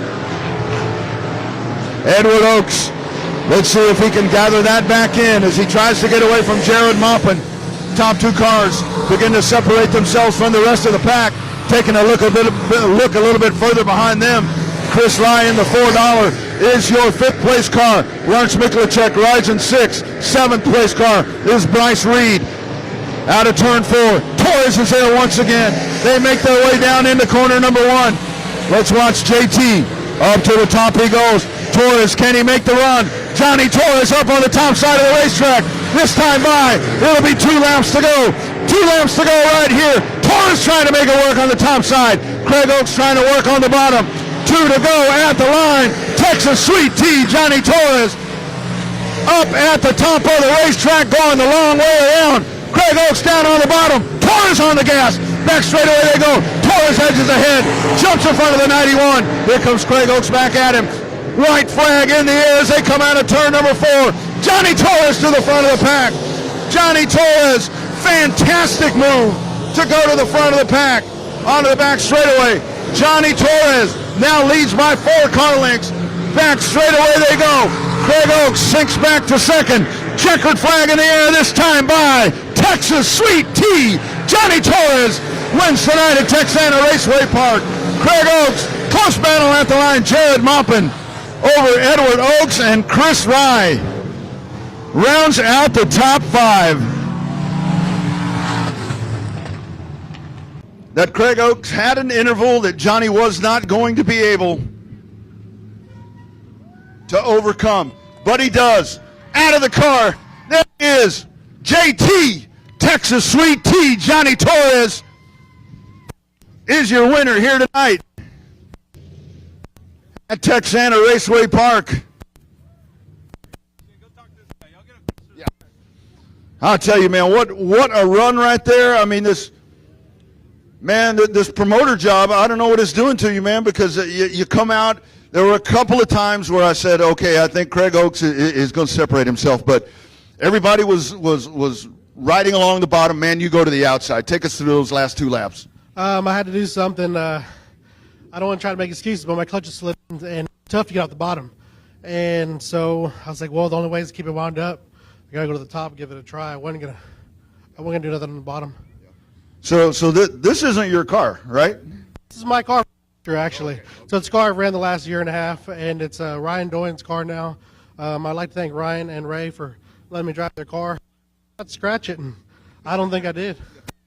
[SPEAKER 1] Edward Oaks. Let's see if he can gather that back in as he tries to get away from Jared Maupin. Top 2 cars begin to separate themselves from the rest of the pack. Taking a look a little bit further behind them. Chris Ryan, the $4 is your 5th place car. Lawrence Miklicek rides in 6th. 7th place car is Bryce Reed. Out of turn 4. Torres is there once again. They make their way down into corner number 1. Let's watch JT. Up to the top he goes. Torres, can he make the run? Johnny Torres up on the top side of the racetrack. This time by, it'll be 2 laps to go. 2 laps to go right here. Torres trying to make it work on the top side. Craig Oaks trying to work on the bottom. 2 to go at the line. Texas Sweet Tea, Johnny Torres up at the top of the racetrack going the long way around. Craig Oaks down on the bottom. Torres on the gas. Back straight away they go. Torres edges ahead. Jumps in front of the 91. Here comes Craig Oaks back at him. White flag in the air as they come out of turn number 4. Johnny Torres to the front of the pack. Johnny Torres, fantastic move to go to the front of the pack. Onto the back straightaway. Johnny Torres now leads by 4 car lengths. Back straightaway they go. Craig Oaks sinks back to 2nd. Checkered flag in the air this time by Texas Sweet Tea. Johnny Torres wins tonight at Texana Raceway Park. Craig Oaks, close battle at the line. Jared Maupin over Edward Oaks, and Chris Rye rounds out the top 5. That Craig Oaks had an interval that Johnny was not going to be able to overcome, but he does. Out of the car, there he is, JT, Texas Sweet Tea. Johnny Torres is your winner here tonight at Texana Raceway Park. Yeah. I'll tell you, man, what a run right there. I mean, this promoter job, I don't know what it's doing to you, man, because you come out. There were a couple of times where I said, okay, I think Craig Oaks is going to separate himself, but everybody was riding along the bottom. Man, you go to the outside. Take us through those last 2 laps.
[SPEAKER 5] I had to do something. I don't want to try to make excuses, but my clutch is slipped and it's tough to get off the bottom. And so I was like, well, the only way is to keep it wound up. I got to go to the top and give it a try. I wasn't gonna do nothing on the bottom.
[SPEAKER 1] So this isn't your car, right?
[SPEAKER 5] This is my car, actually. So it's a car I've ran the last 1.5 years, and it's Ryan Doyne's car now. I'd like to thank Ryan and Ray for letting me drive their car. I'd scratch it, and I don't think I did.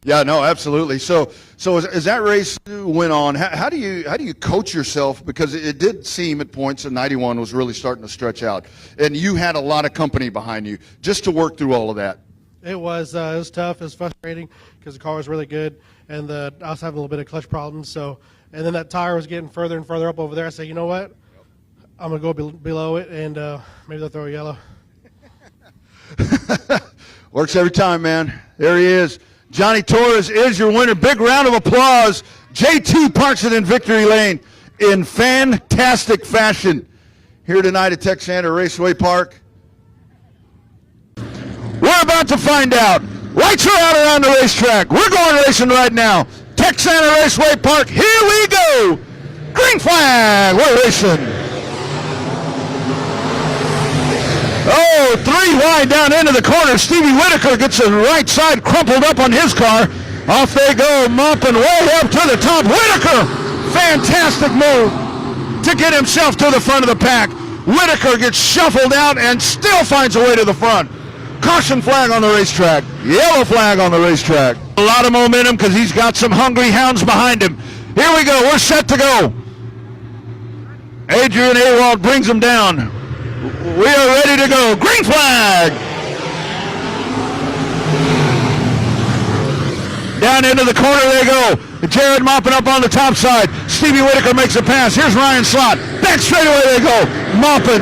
[SPEAKER 1] Yeah, no, absolutely. So as that race went on, how do you coach yourself? Because it did seem at points that 91 was really starting to stretch out, and you had a lot of company behind you just to work through all of that.
[SPEAKER 5] It was tough. It was frustrating because the car was really good, and I was having a little bit of clutch problems. So, and then that tire was getting further and further up over there. I said, you know what? I'm gonna go below it, and maybe they'll throw a yellow.
[SPEAKER 1] Works every time, man. There he is. Johnny Torres is your winner. Big round of applause. JT parks it in victory lane in fantastic fashion here tonight at Texana Raceway Park. We're about to find out. Lights are out around the racetrack. We're going racing right now. Texana Raceway Park. Here we go. Green flag. We're racing. Oh, 3 wide down into the corner. Stevie Whitaker gets the right side crumpled up on his car. Off they go, mopping way up to the top. Whitaker, fantastic move to get himself to the front of the pack. Whitaker gets shuffled out and still finds a way to the front. Caution flag on the racetrack. Yellow flag on the racetrack. A lot of momentum because he's got some hungry hounds behind him. Here we go. We're set to go. Adrian Awald brings him down. We are ready to go. Green flag. Down into the corner they go. Jared Maupin up on the top side. Stevie Whitaker makes a pass. Here's Ryan Slott. Back straightaway they go. Maupin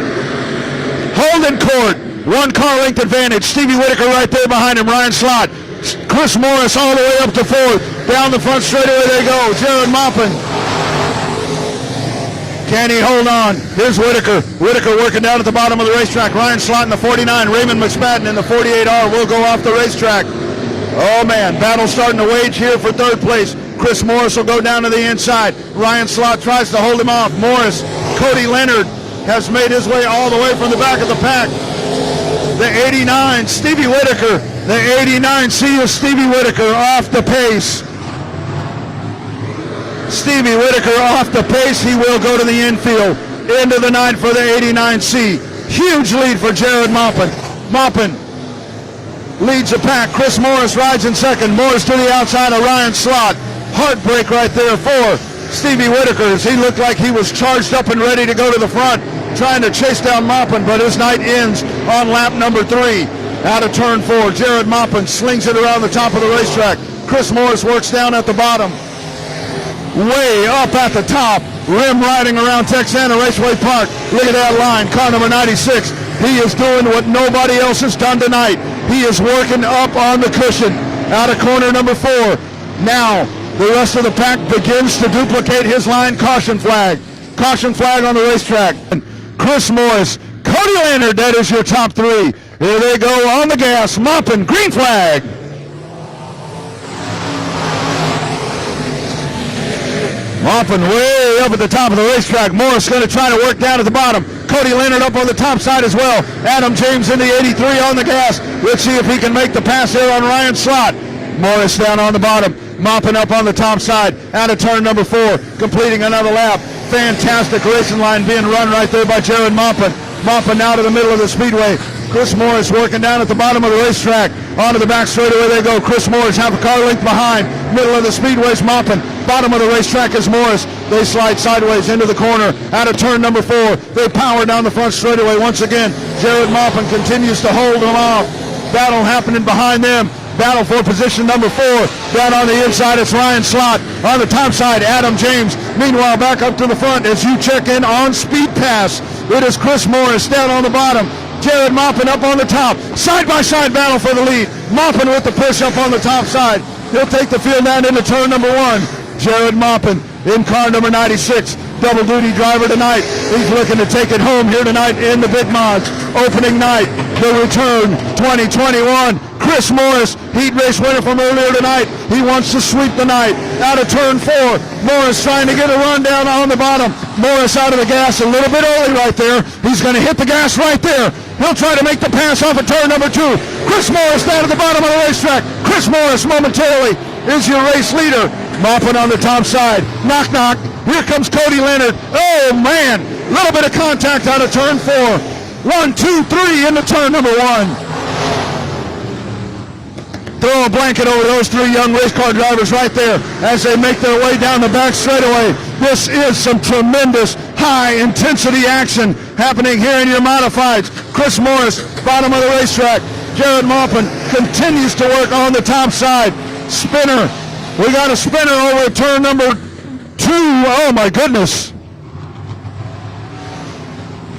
[SPEAKER 1] holding court. 1 car length advantage. Stevie Whitaker right there behind him. Ryan Slott. Chris Morris all the way up to 4th. Down the front straightaway they go. Jared Maupin. Can he hold on? Here's Whitaker. Whitaker working down at the bottom of the racetrack. Ryan Slott in the 49. Raymond McSpadden in the 48R will go off the racetrack. Oh, man. Battle starting to wage here for 3rd place. Chris Morris will go down to the inside. Ryan Slott tries to hold him off. Morris. Cody Leonard has made his way all the way from the back of the pack. The 89, Stevie Whitaker. The 89, see you, Stevie Whitaker off the pace. Stevie Whitaker off the pace. He will go to the infield. Into the 9 for the 89C. Huge lead for Jared Maupin. Maupin leads the pack. Chris Morris rides in 2nd. Morris to the outside of Ryan Slott. Heartbreak right there for Stevie Whitaker as he looked like he was charged up and ready to go to the front, trying to chase down Maupin, but his night ends on lap number 3. Out of turn 4, Jared Maupin slings it around the top of the racetrack. Chris Morris works down at the bottom. Way up at the top, rim riding around Texana Raceway Park. Look at that line, car number 96. He is doing what nobody else has done tonight. He is working up on the cushion. Out of corner number 4. Now, the rest of the pack begins to duplicate his line. Caution flag. Caution flag on the racetrack. Chris Morris, Cody Leonard, that is your top 3. Here they go on the gas. Maupin, green flag. Maupin way up at the top of the racetrack. Morris going to try to work down at the bottom. Cody Leonard up on the top side as well. Adam James in the 83 on the gas. Let's see if he can make the pass there on Ryan Slott. Morris down on the bottom. Maupin up on the top side. Out of turn number 4. Completing another lap. Fantastic racing line being run right there by Jared Maupin. Maupin now to the middle of the speedway. Chris Morris working down at the bottom of the racetrack. Onto the back straightaway they go. Chris Morris half a car length behind. Middle of the speedway's Maupin. Bottom of the racetrack is Morris. They slide sideways into the corner. Out of turn number 4. They power down the front straightaway once again. Jared Maupin continues to hold them off. Battle happening behind them. Battle for position number 4. Down on the inside, it's Ryan Slott. On the top side, Adam James. Meanwhile, back up to the front as you check in on Speed Pass. It is Chris Morris down on the bottom. Jared Maupin up on the top. Side-by-side battle for the lead. Maupin with the push up on the top side. He'll take the field down into turn number 1. Jared Maupin in car number 96. Double duty driver tonight. He's looking to take it home here tonight in the Big Mods. Opening night, the return 2021. Chris Morris, heat race winner from earlier tonight. He wants to sweep the night. Out of turn 4. Morris trying to get a run down on the bottom. Morris out of the gas a little bit early right there. He's going to hit the gas right there. He'll try to make the pass off of turn number 2. Chris Morris down at the bottom of the racetrack. Chris Morris momentarily is your race leader. Maupin on the top side. Knock, knock. Here comes Cody Leonard. Oh, man. A little bit of contact out of turn 4. 1, 2, 3 into turn number 1. Throw a blanket over those 3 young race car drivers right there as they make their way down the back straightaway. This is some tremendous high-intensity action happening here in your modifieds. Chris Morris, bottom of the racetrack. Jared Maupin continues to work on the top side. Spinner. We got a spinner over at turn number 2. Oh, my goodness.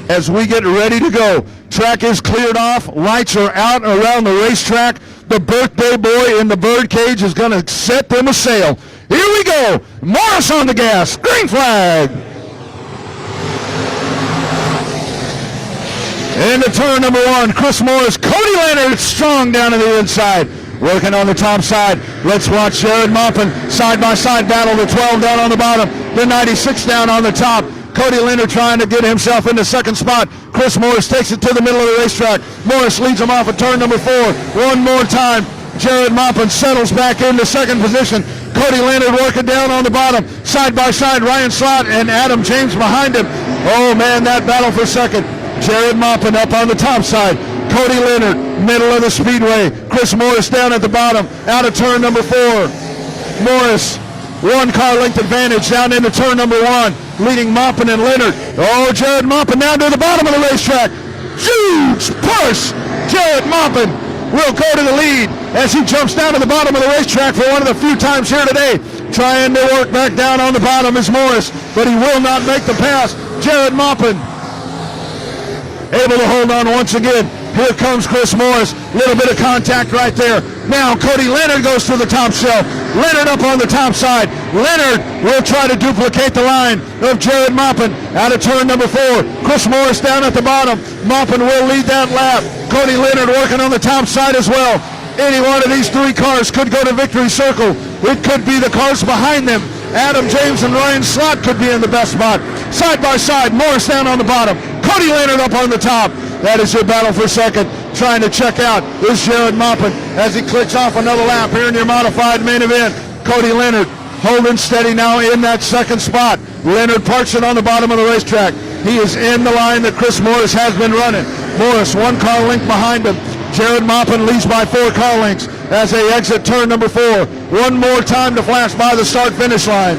[SPEAKER 1] As we get ready to go, track is cleared off. Lights are out around the racetrack. The birthday boy in the bird cage is going to set them a sail. Here we go. Morris on the gas. Green flag. Into turn number 1. Chris Morris. Cody Leonard strong down to the inside. Working on the top side. Let's watch Jared Maupin side-by-side battle. The 12 down on the bottom. The 96 down on the top. Cody Leonard trying to get himself into second spot. Chris Morris takes it to the middle of the racetrack. Morris leads him off at turn number 4. One more time. Jared Maupin settles back into second position. Cody Leonard working down on the bottom. Side by side, Ryan Slott and Adam James behind him. Oh, man, that battle for second. Jared Maupin up on the top side. Cody Leonard, middle of the speedway. Chris Morris down at the bottom. Out of turn number 4. Morris, 1 car length advantage down into turn number 1. Leading Maupin and Leonard. Oh, Jared Maupin down to the bottom of the racetrack. Huge push. Jared Maupin will go to the lead as he jumps down to the bottom of the racetrack for one of the few times here today. Trying to work back down on the bottom is Morris, but he will not make the pass. Jared Maupin able to hold on once again. Here comes Chris Morris. Little bit of contact right there. Now Cody Leonard goes to the top shelf. Leonard up on the top side. Leonard will try to duplicate the line of Jared Maupin out of turn number 4. Chris Morris down at the bottom. Maupin will lead that lap. Cody Leonard working on the top side as well. Any one of these 3 cars could go to victory circle. It could be the cars behind them. Adam James and Ryan Slott could be in the best spot. Side by side, Morris down on the bottom. Cody Leonard up on the top. That is your battle for second. Trying to check out is Jared Maupin as he clicks off another lap here in your modified main event. Cody Leonard holding steady now in that second spot. Leonard parks it on the bottom of the racetrack. He is in the line that Chris Morris has been running. Morris 1 car length behind him. Jared Maupin leads by 4 car lengths as they exit turn number 4. One more time to flash by the start-finish line.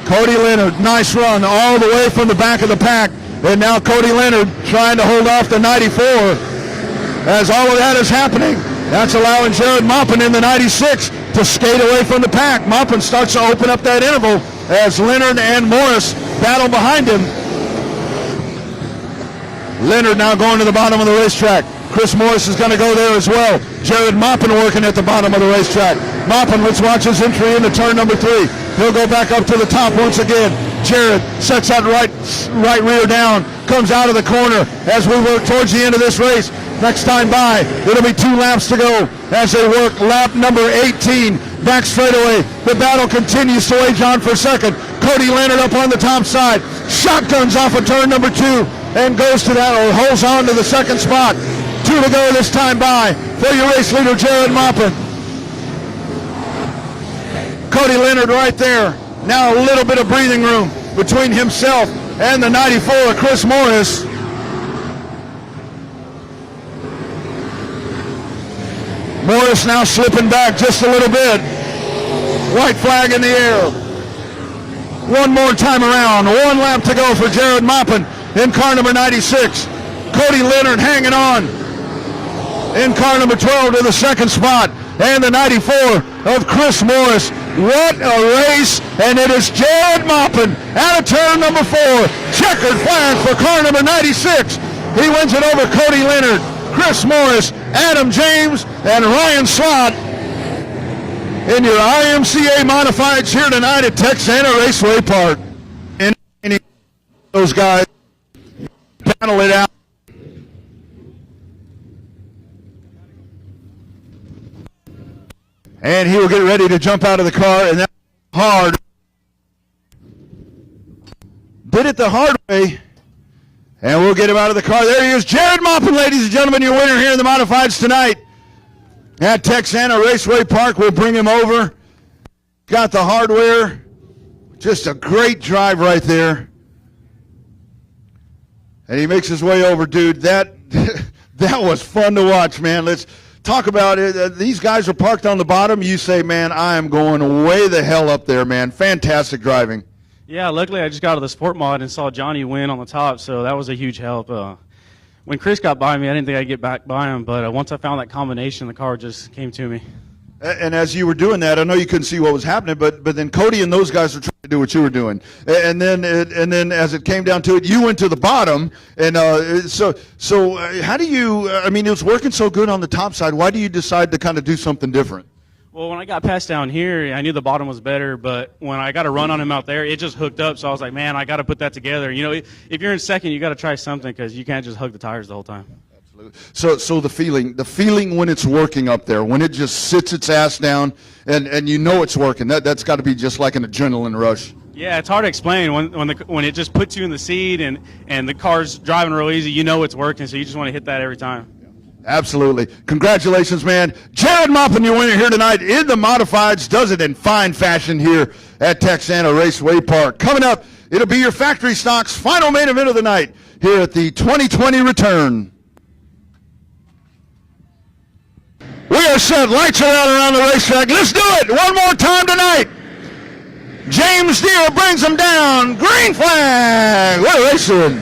[SPEAKER 1] Cody Leonard, nice run all the way from the back of the pack. And now Cody Leonard trying to hold off the 94. As all of that is happening, that's allowing Jared Maupin in the 96 to skate away from the pack. Maupin starts to open up that interval as Leonard and Morris battle behind him. Leonard now going to the bottom of the racetrack. Chris Morris is going to go there as well. Jared Maupin working at the bottom of the racetrack. Maupin, let's watch his entry into turn number 3. He'll go back up to the top once again. Jared sets that right rear down, comes out of the corner as we work towards the end of this race. Next time by, it'll be 2 laps to go as they work lap number 18 back straightaway. The battle continues to wage on for second. Cody Leonard up on the top side, shotguns off of turn number 2 and goes to that, or holds on to the second spot. 2 to go this time by for your race leader, Jared Maupin. Cody Leonard right there. Now a little bit of breathing room between himself and the 94, Chris Morris. Morris now slipping back just a little bit. White flag in the air. One more time around. 1 lap to go for Jared Maupin in car number 96. Cody Leonard hanging on in car number 12 to the second spot. And the 94 of Chris Morris. What a race, and it is Jared Maupin out of turn number 4. Checkered flag for car number 96. He wins it over Cody Leonard, Chris Morris, Adam James, and Ryan Slott in your IMCA modifieds here tonight at Texana Raceway Park. And those guys battle it out. And he will get ready to jump out of the car, and that's hard. Did it the hard way, and we'll get him out of the car. There he is, Jared Maupin, ladies and gentlemen, your winner here in the modifieds tonight at Texana Raceway Park. We'll bring him over. Got the hardware. Just a great drive right there. And he makes his way over, dude. That was fun to watch, man. Let's talk about it. These guys are parked on the bottom. You say, man, I am going way the hell up there, man. Fantastic driving.
[SPEAKER 6] Yeah, luckily I just got out of the sport mod and saw Johnny win on the top, so that was a huge help. When Chris got by me, I didn't think I'd get back by him, but once I found that combination, the car just came to me.
[SPEAKER 1] And as you were doing that, I know you couldn't see what was happening, but then Cody and those guys were trying to do what you were doing. And then as it came down to it, you went to the bottom. And so how do you? I mean, it was working so good on the top side. Why do you decide to kind of do something different?
[SPEAKER 6] Well, when I got past down here, I knew the bottom was better, but when I got a run on him out there, it just hooked up. So I was like, man, I got to put that together. You know, if you're in second, you got to try something because you can't just hug the tires the whole time.
[SPEAKER 1] So the feeling when it's working up there, when it just sits its ass down and you know it's working, that's got to be just like an adrenaline rush.
[SPEAKER 6] Yeah, it's hard to explain when it just puts you in the seat and the car's driving real easy. You know it's working, so you just want to hit that every time.
[SPEAKER 1] Absolutely. Congratulations, man. Jared Maupin, your winner here tonight in the modifieds, does it in fine fashion here at Texana Raceway Park. Coming up, it'll be your factory stocks final main event of the night here at the 2020 return. We are set. Lights are out around the racetrack. Let's do it one more time tonight. James Deere brings them down. Green flag. What a race doing.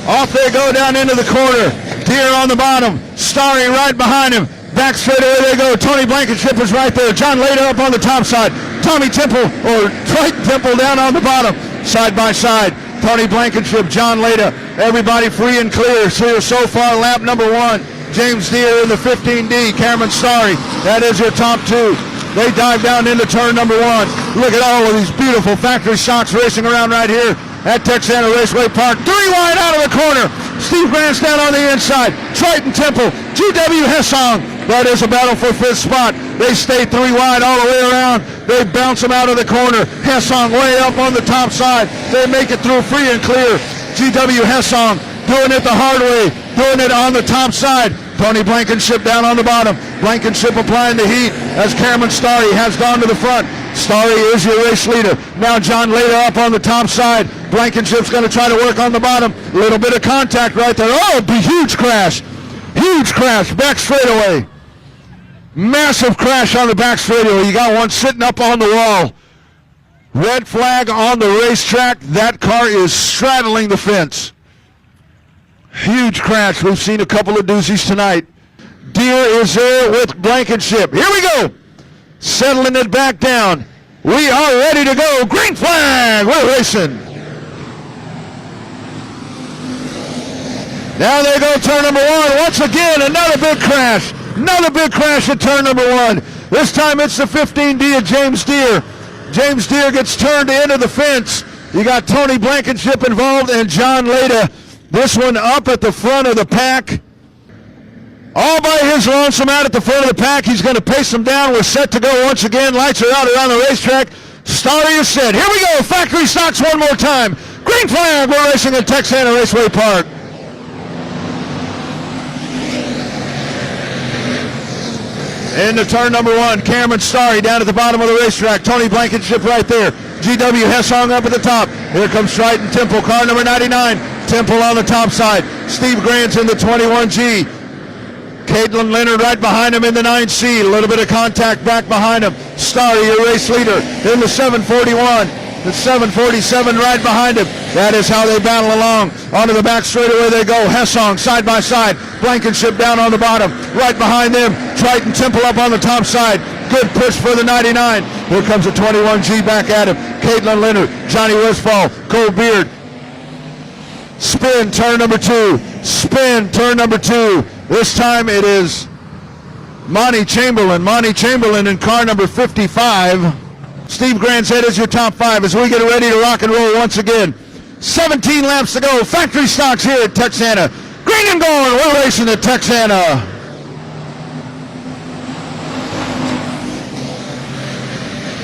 [SPEAKER 1] Off they go down into the corner. Deere on the bottom. Starry right behind him. Back straight away they go. Tony Blankenship is right there. John Leda up on the top side. Tommy Temple, or Triton Temple down on the bottom. Side by side. Tony Blankenship, John Leda. Everybody free and clear. So far, lap number 1. James Deere in the 15D. Cameron Starry. That is your top 2. They dive down into turn number 1. Look at all of these beautiful factory stocks racing around right here at Texana Raceway Park. 3 wide out of the corner. Steve Grant's down on the inside. Triton Temple, GW Hessong. That is a battle for 5th spot. They stay 3 wide all the way around. They bounce them out of the corner. Hessong way up on the top side. They make it through free and clear. GW Hessong doing it the hard way, doing it on the top side. Tony Blankenship down on the bottom. Blankenship applying the heat as Cameron Starry has gone to the front. Starry is your race leader. Now John Leda up on the top side. Blankenship's going to try to work on the bottom. A little bit of contact right there. Oh, huge crash. Huge crash. Back straightaway. Massive crash on the back straightaway. You got one sitting up on the wall. Red flag on the racetrack. That car is straddling the fence. Huge crash. We've seen a couple of doozies tonight. Deere is there with Blankenship. Here we go. Settling it back down. We are ready to go. Green flag. We're racing. Now they go turn number 1. Once again, another big crash. Another big crash at turn number 1. This time it's the 15D of James Deere. James Deere gets turned into the fence. You got Tony Blankenship involved and John Leda. This one up at the front of the pack. All by his lonesome out at the front of the pack. He's going to pace them down. We're set to go once again. Lights are out around the racetrack. Starry is set. Here we go. Factory stocks one more time. Green flag. We're racing at Texana Raceway Park. Into turn number 1. Cameron Starry down at the bottom of the racetrack. Tony Blankenship right there. GW Hessong up at the top. Here comes Triton Temple, car number 99. Temple on the top side. Steve Grant's in the 21G. Caitlin Leonard right behind him in the 9C. A little bit of contact back behind him. Starry, your race leader, in the 741. The 747 right behind him. That is how they battle along. Onto the back straightaway they go. Hessong side by side. Blankenship down on the bottom. Right behind them, Triton Temple up on the top side. Good push for the 99. Here comes the 21G back at him. Caitlin Leonard, Johnny Westfall, Cole Beard. Spin, turn number 2. Spin, turn number 2. This time it is Monty Chamberlain. Monty Chamberlain in car number 55. Steve Grant's head is your top 5 as we get ready to rock and roll once again. 17 laps to go. Factory stocks here at Texana. Green and gold, we're racing at Texana.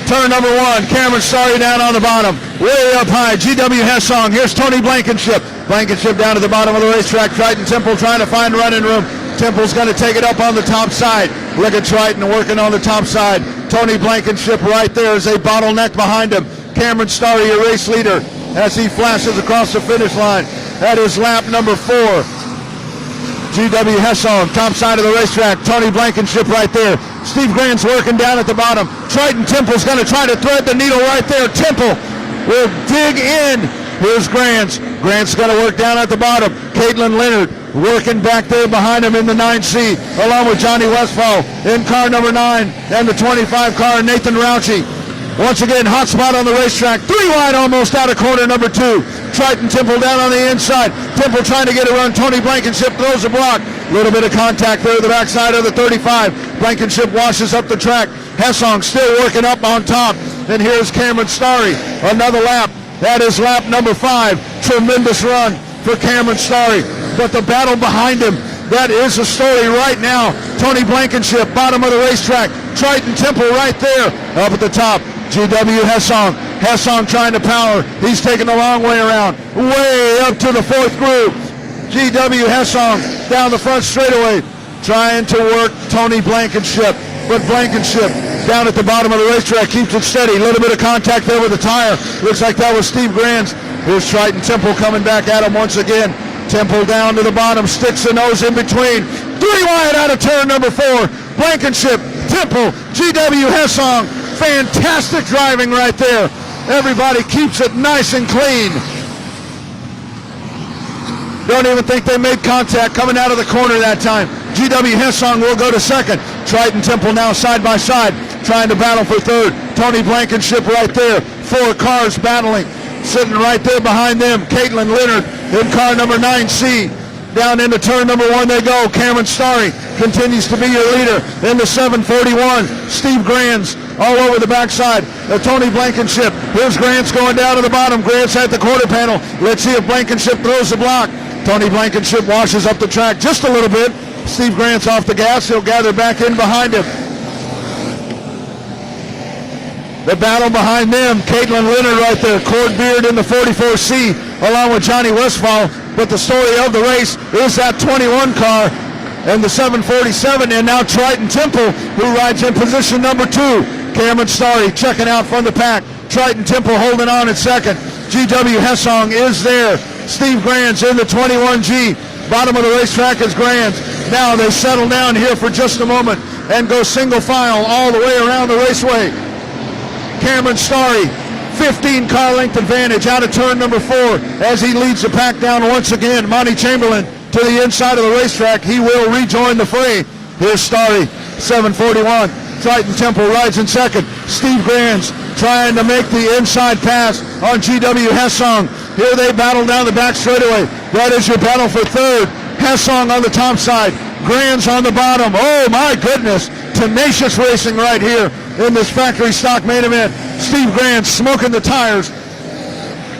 [SPEAKER 1] Turn number 1, Cameron Starry down on the bottom. Way up high, GW Hessong. Here's Tony Blankenship. Blankenship down to the bottom of the racetrack. Triton Temple trying to find running room. Temple's going to take it up on the top side. Look at Triton working on the top side. Tony Blankenship right there as a bottleneck behind him. Cameron Starry, your race leader, as he flashes across the finish line. That is lap number 4. GW Hessong, top side of the racetrack. Tony Blankenship right there. Steve Grant's working down at the bottom. Triton Temple's going to try to thread the needle right there. Temple will dig in. Here's Grant's. Grant's going to work down at the bottom. Caitlin Leonard working back there behind him in the 9C, along with Johnny Westfall in car number 9 and the 25 car, Nathan Rauchi. Once again, hot spot on the racetrack. 3 wide almost out of corner number 2. Triton Temple down on the inside. Temple trying to get a run. Tony Blankenship throws a block. A little bit of contact there at the backside of the 35. Blankenship washes up the track. Hessong still working up on top. And here's Cameron Starry. Another lap. That is lap number 5. Tremendous run for Cameron Starry. But the battle behind him, that is the story right now. Tony Blankenship, bottom of the racetrack. Triton Temple right there, up at the top. GW Hessong. Hessong trying to power. He's taking the long way around. Way up to the 4th group. GW Hessong down the front straightaway, trying to work Tony Blankenship. But Blankenship down at the bottom of the racetrack keeps it steady. A little bit of contact there with the tire. Looks like that was Steve Grant's. Here's Triton Temple coming back at him once again. Temple down to the bottom, sticks the nose in between. 3 wide out of turn number 4. Blankenship, Temple, GW Hessong. Fantastic driving right there. Everybody keeps it nice and clean. Don't even think they made contact coming out of the corner that time. GW Hessong will go to second. Triton Temple now side by side, trying to battle for third. Tony Blankenship right there. 4 cars battling. Sitting right there behind them, Caitlin Leonard in car number 9C. Down into turn number 1 they go. Cameron Starry continues to be your leader in the 741. Steve Granz all over the backside of Tony Blankenship. Here's Grants going down to the bottom. Grants at the quarter panel. Let's see if Blankenship throws the block. Tony Blankenship washes up the track just a little bit. Steve Grant's off the gas. He'll gather back in behind him. The battle behind them, Caitlin Leonard right there, Cord Beard in the 44C, along with Johnny Westfall. But the story of the race is that 21 car and the 747, and now Triton Temple, who rides in position number 2. Cameron Starry checking out from the pack. Triton Temple holding on at second. GW Hessong is there. Steve Granz in the 21G. Bottom of the racetrack is Granz. Now they settle down here for just a moment and go single file all the way around the raceway. Cameron Starry, 15 car length advantage out of turn number 4 as he leads the pack down once again. Monty Chamberlain to the inside of the racetrack. He will rejoin the fray. Here's Starry, 741. Triton Temple rides in second. Steve Granz trying to make the inside pass on GW Hessong. Here they battle down the back straightaway. That is your battle for third. Hessong on the top side. Granz on the bottom. Oh my goodness. Tenacious racing right here in this factory stock main event. Steve Granz smoking the tires.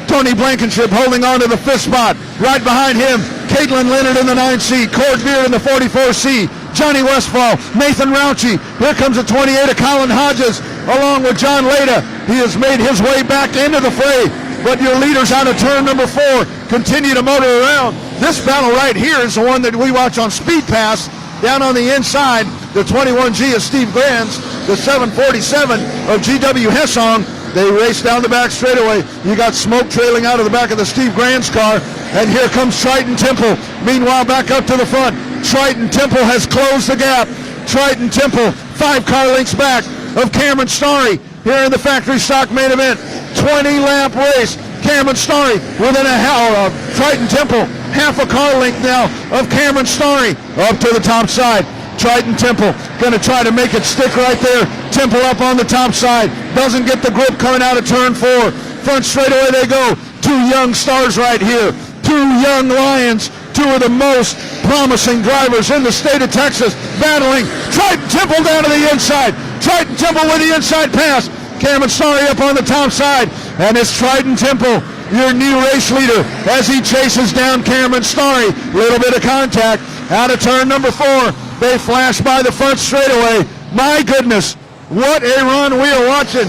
[SPEAKER 1] Tony Blankenship holding on to the 5th spot. Right behind him, Caitlin Leonard in the 9C. Cord Beard in the 44C. Johnny Westfall, Nathan Rauchi. Here comes the 28 of Colin Hodges along with John Leda. He has made his way back into the fray. But your leaders out of turn number 4 continue to motor around. This battle right here is the one that we watch on Speed Pass. Down on the inside, the 21G of Steve Granz, the 747 of GW Hessong. They race down the back straightaway. You got smoke trailing out of the back of the Steve Granz car. And here comes Triton Temple. Meanwhile, back up to the front. Triton Temple has closed the gap. Triton Temple, 5 car lengths back of Cameron Starry here in the factory stock main event. 20-lap race. Cameron Starry within a half of Triton Temple. Half a car length now of Cameron Starry up to the top side. Triton Temple going to try to make it stick right there. Temple up on the top side. Doesn't get the grip coming out of turn 4. Front straightaway they go. 2 young stars right here. 2 young lions. 2 of the most promising drivers in the state of Texas battling. Triton Temple down to the inside. Triton Temple with the inside pass. Cameron Starry up on the top side. And it's Triton Temple, your new race leader, as he chases down Cameron Starry. Little bit of contact out of turn number 4. They flash by the front straightaway. My goodness, what a run we are watching.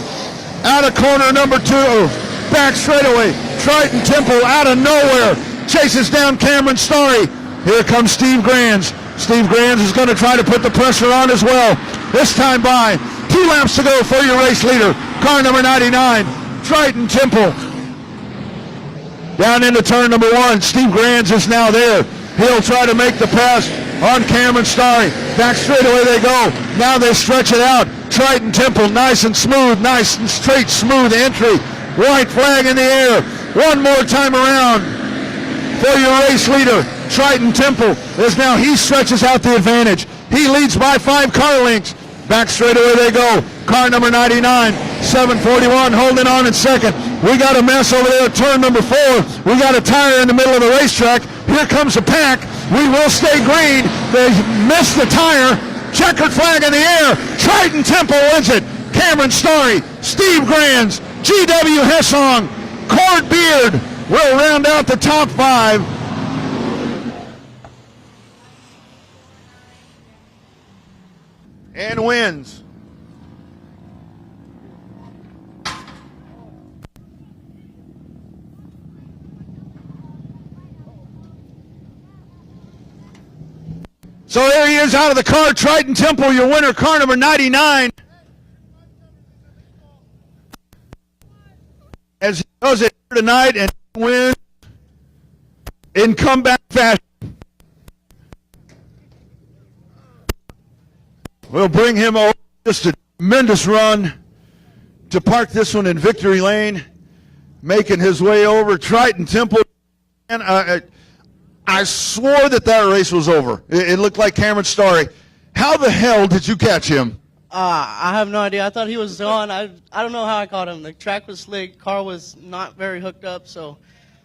[SPEAKER 1] Out of corner number 2, back straightaway. Triton Temple out of nowhere chases down Cameron Starry. Here comes Steve Granz. Steve Granz is going to try to put the pressure on as well. This time by 2 laps to go for your race leader. Car number 99, Triton Temple. Down into turn number 1, Steve Granz is now there. He'll try to make the pass on Cameron Starry. Back straightaway they go. Now they stretch it out. Triton Temple, nice and smooth, nice and straight, smooth entry. White flag in the air. One more time around for your race leader. Triton Temple is now, he stretches out the advantage. He leads by 5 car lengths. Back straightaway they go. Car number 99, 741 holding on in second. We got a mess over there at turn number 4. We got a tire in the middle of the racetrack. Here comes the pack. We will stay green. They missed the tire. Checkered flag in the air. Triton Temple wins it. Cameron Starry, Steve Granz, GW Hessong, Cord Beard will round out the top 5. And wins. So there he is out of the car. Triton Temple, your winner, car number 99. As he does it here tonight and wins in comeback fashion. We'll bring him over. Just a tremendous run to park this one in victory lane. Making his way over. Triton Temple. And I swore that race was over. It looked like Cameron Starry. How the hell did you catch him?
[SPEAKER 2] I have no idea. I thought he was gone. I don't know how I caught him. The track was slick. Car was not very hooked up, so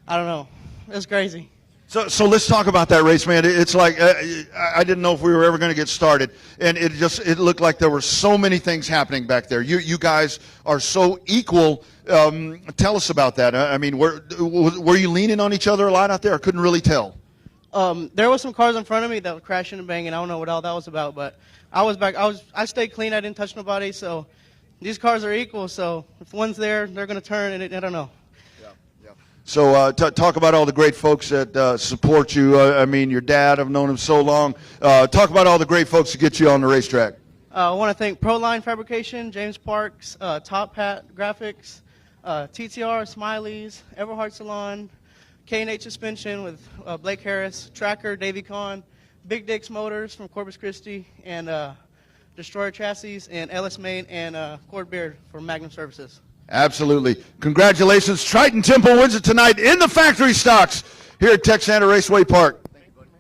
[SPEAKER 2] I don't know. It was crazy.
[SPEAKER 1] So let's talk about that race, man. It's like I didn't know if we were ever going to get started, and it looked like there were so many things happening back there. You guys are so equal. Tell us about that. I mean, were you leaning on each other a lot out there? I couldn't really tell.
[SPEAKER 2] There was some cars in front of me that were crashing and banging. I don't know what all that was about, but I was back. I stayed clean. I didn't touch nobody. So these cars are equal. So if one's there, they're going to turn, and I don't know.
[SPEAKER 1] So talk about all the great folks that support you. I mean, your dad, I've known him so long. Talk about all the great folks that get you on the racetrack.
[SPEAKER 2] I want to thank Proline Fabrication, James Parks, Top Hat Graphics, TTR, Smiley's, Everhart Salon, K&H Suspension with Blake Harris, Tracker, Davey Kahn, Big Dick's Motors from Corpus Christi, and Destroyer Chassis, and Ellis Main, and Cord Beard from Magnum Services.
[SPEAKER 1] Absolutely. Congratulations. Triton Temple wins it tonight in the factory stocks here at Texana Raceway Park.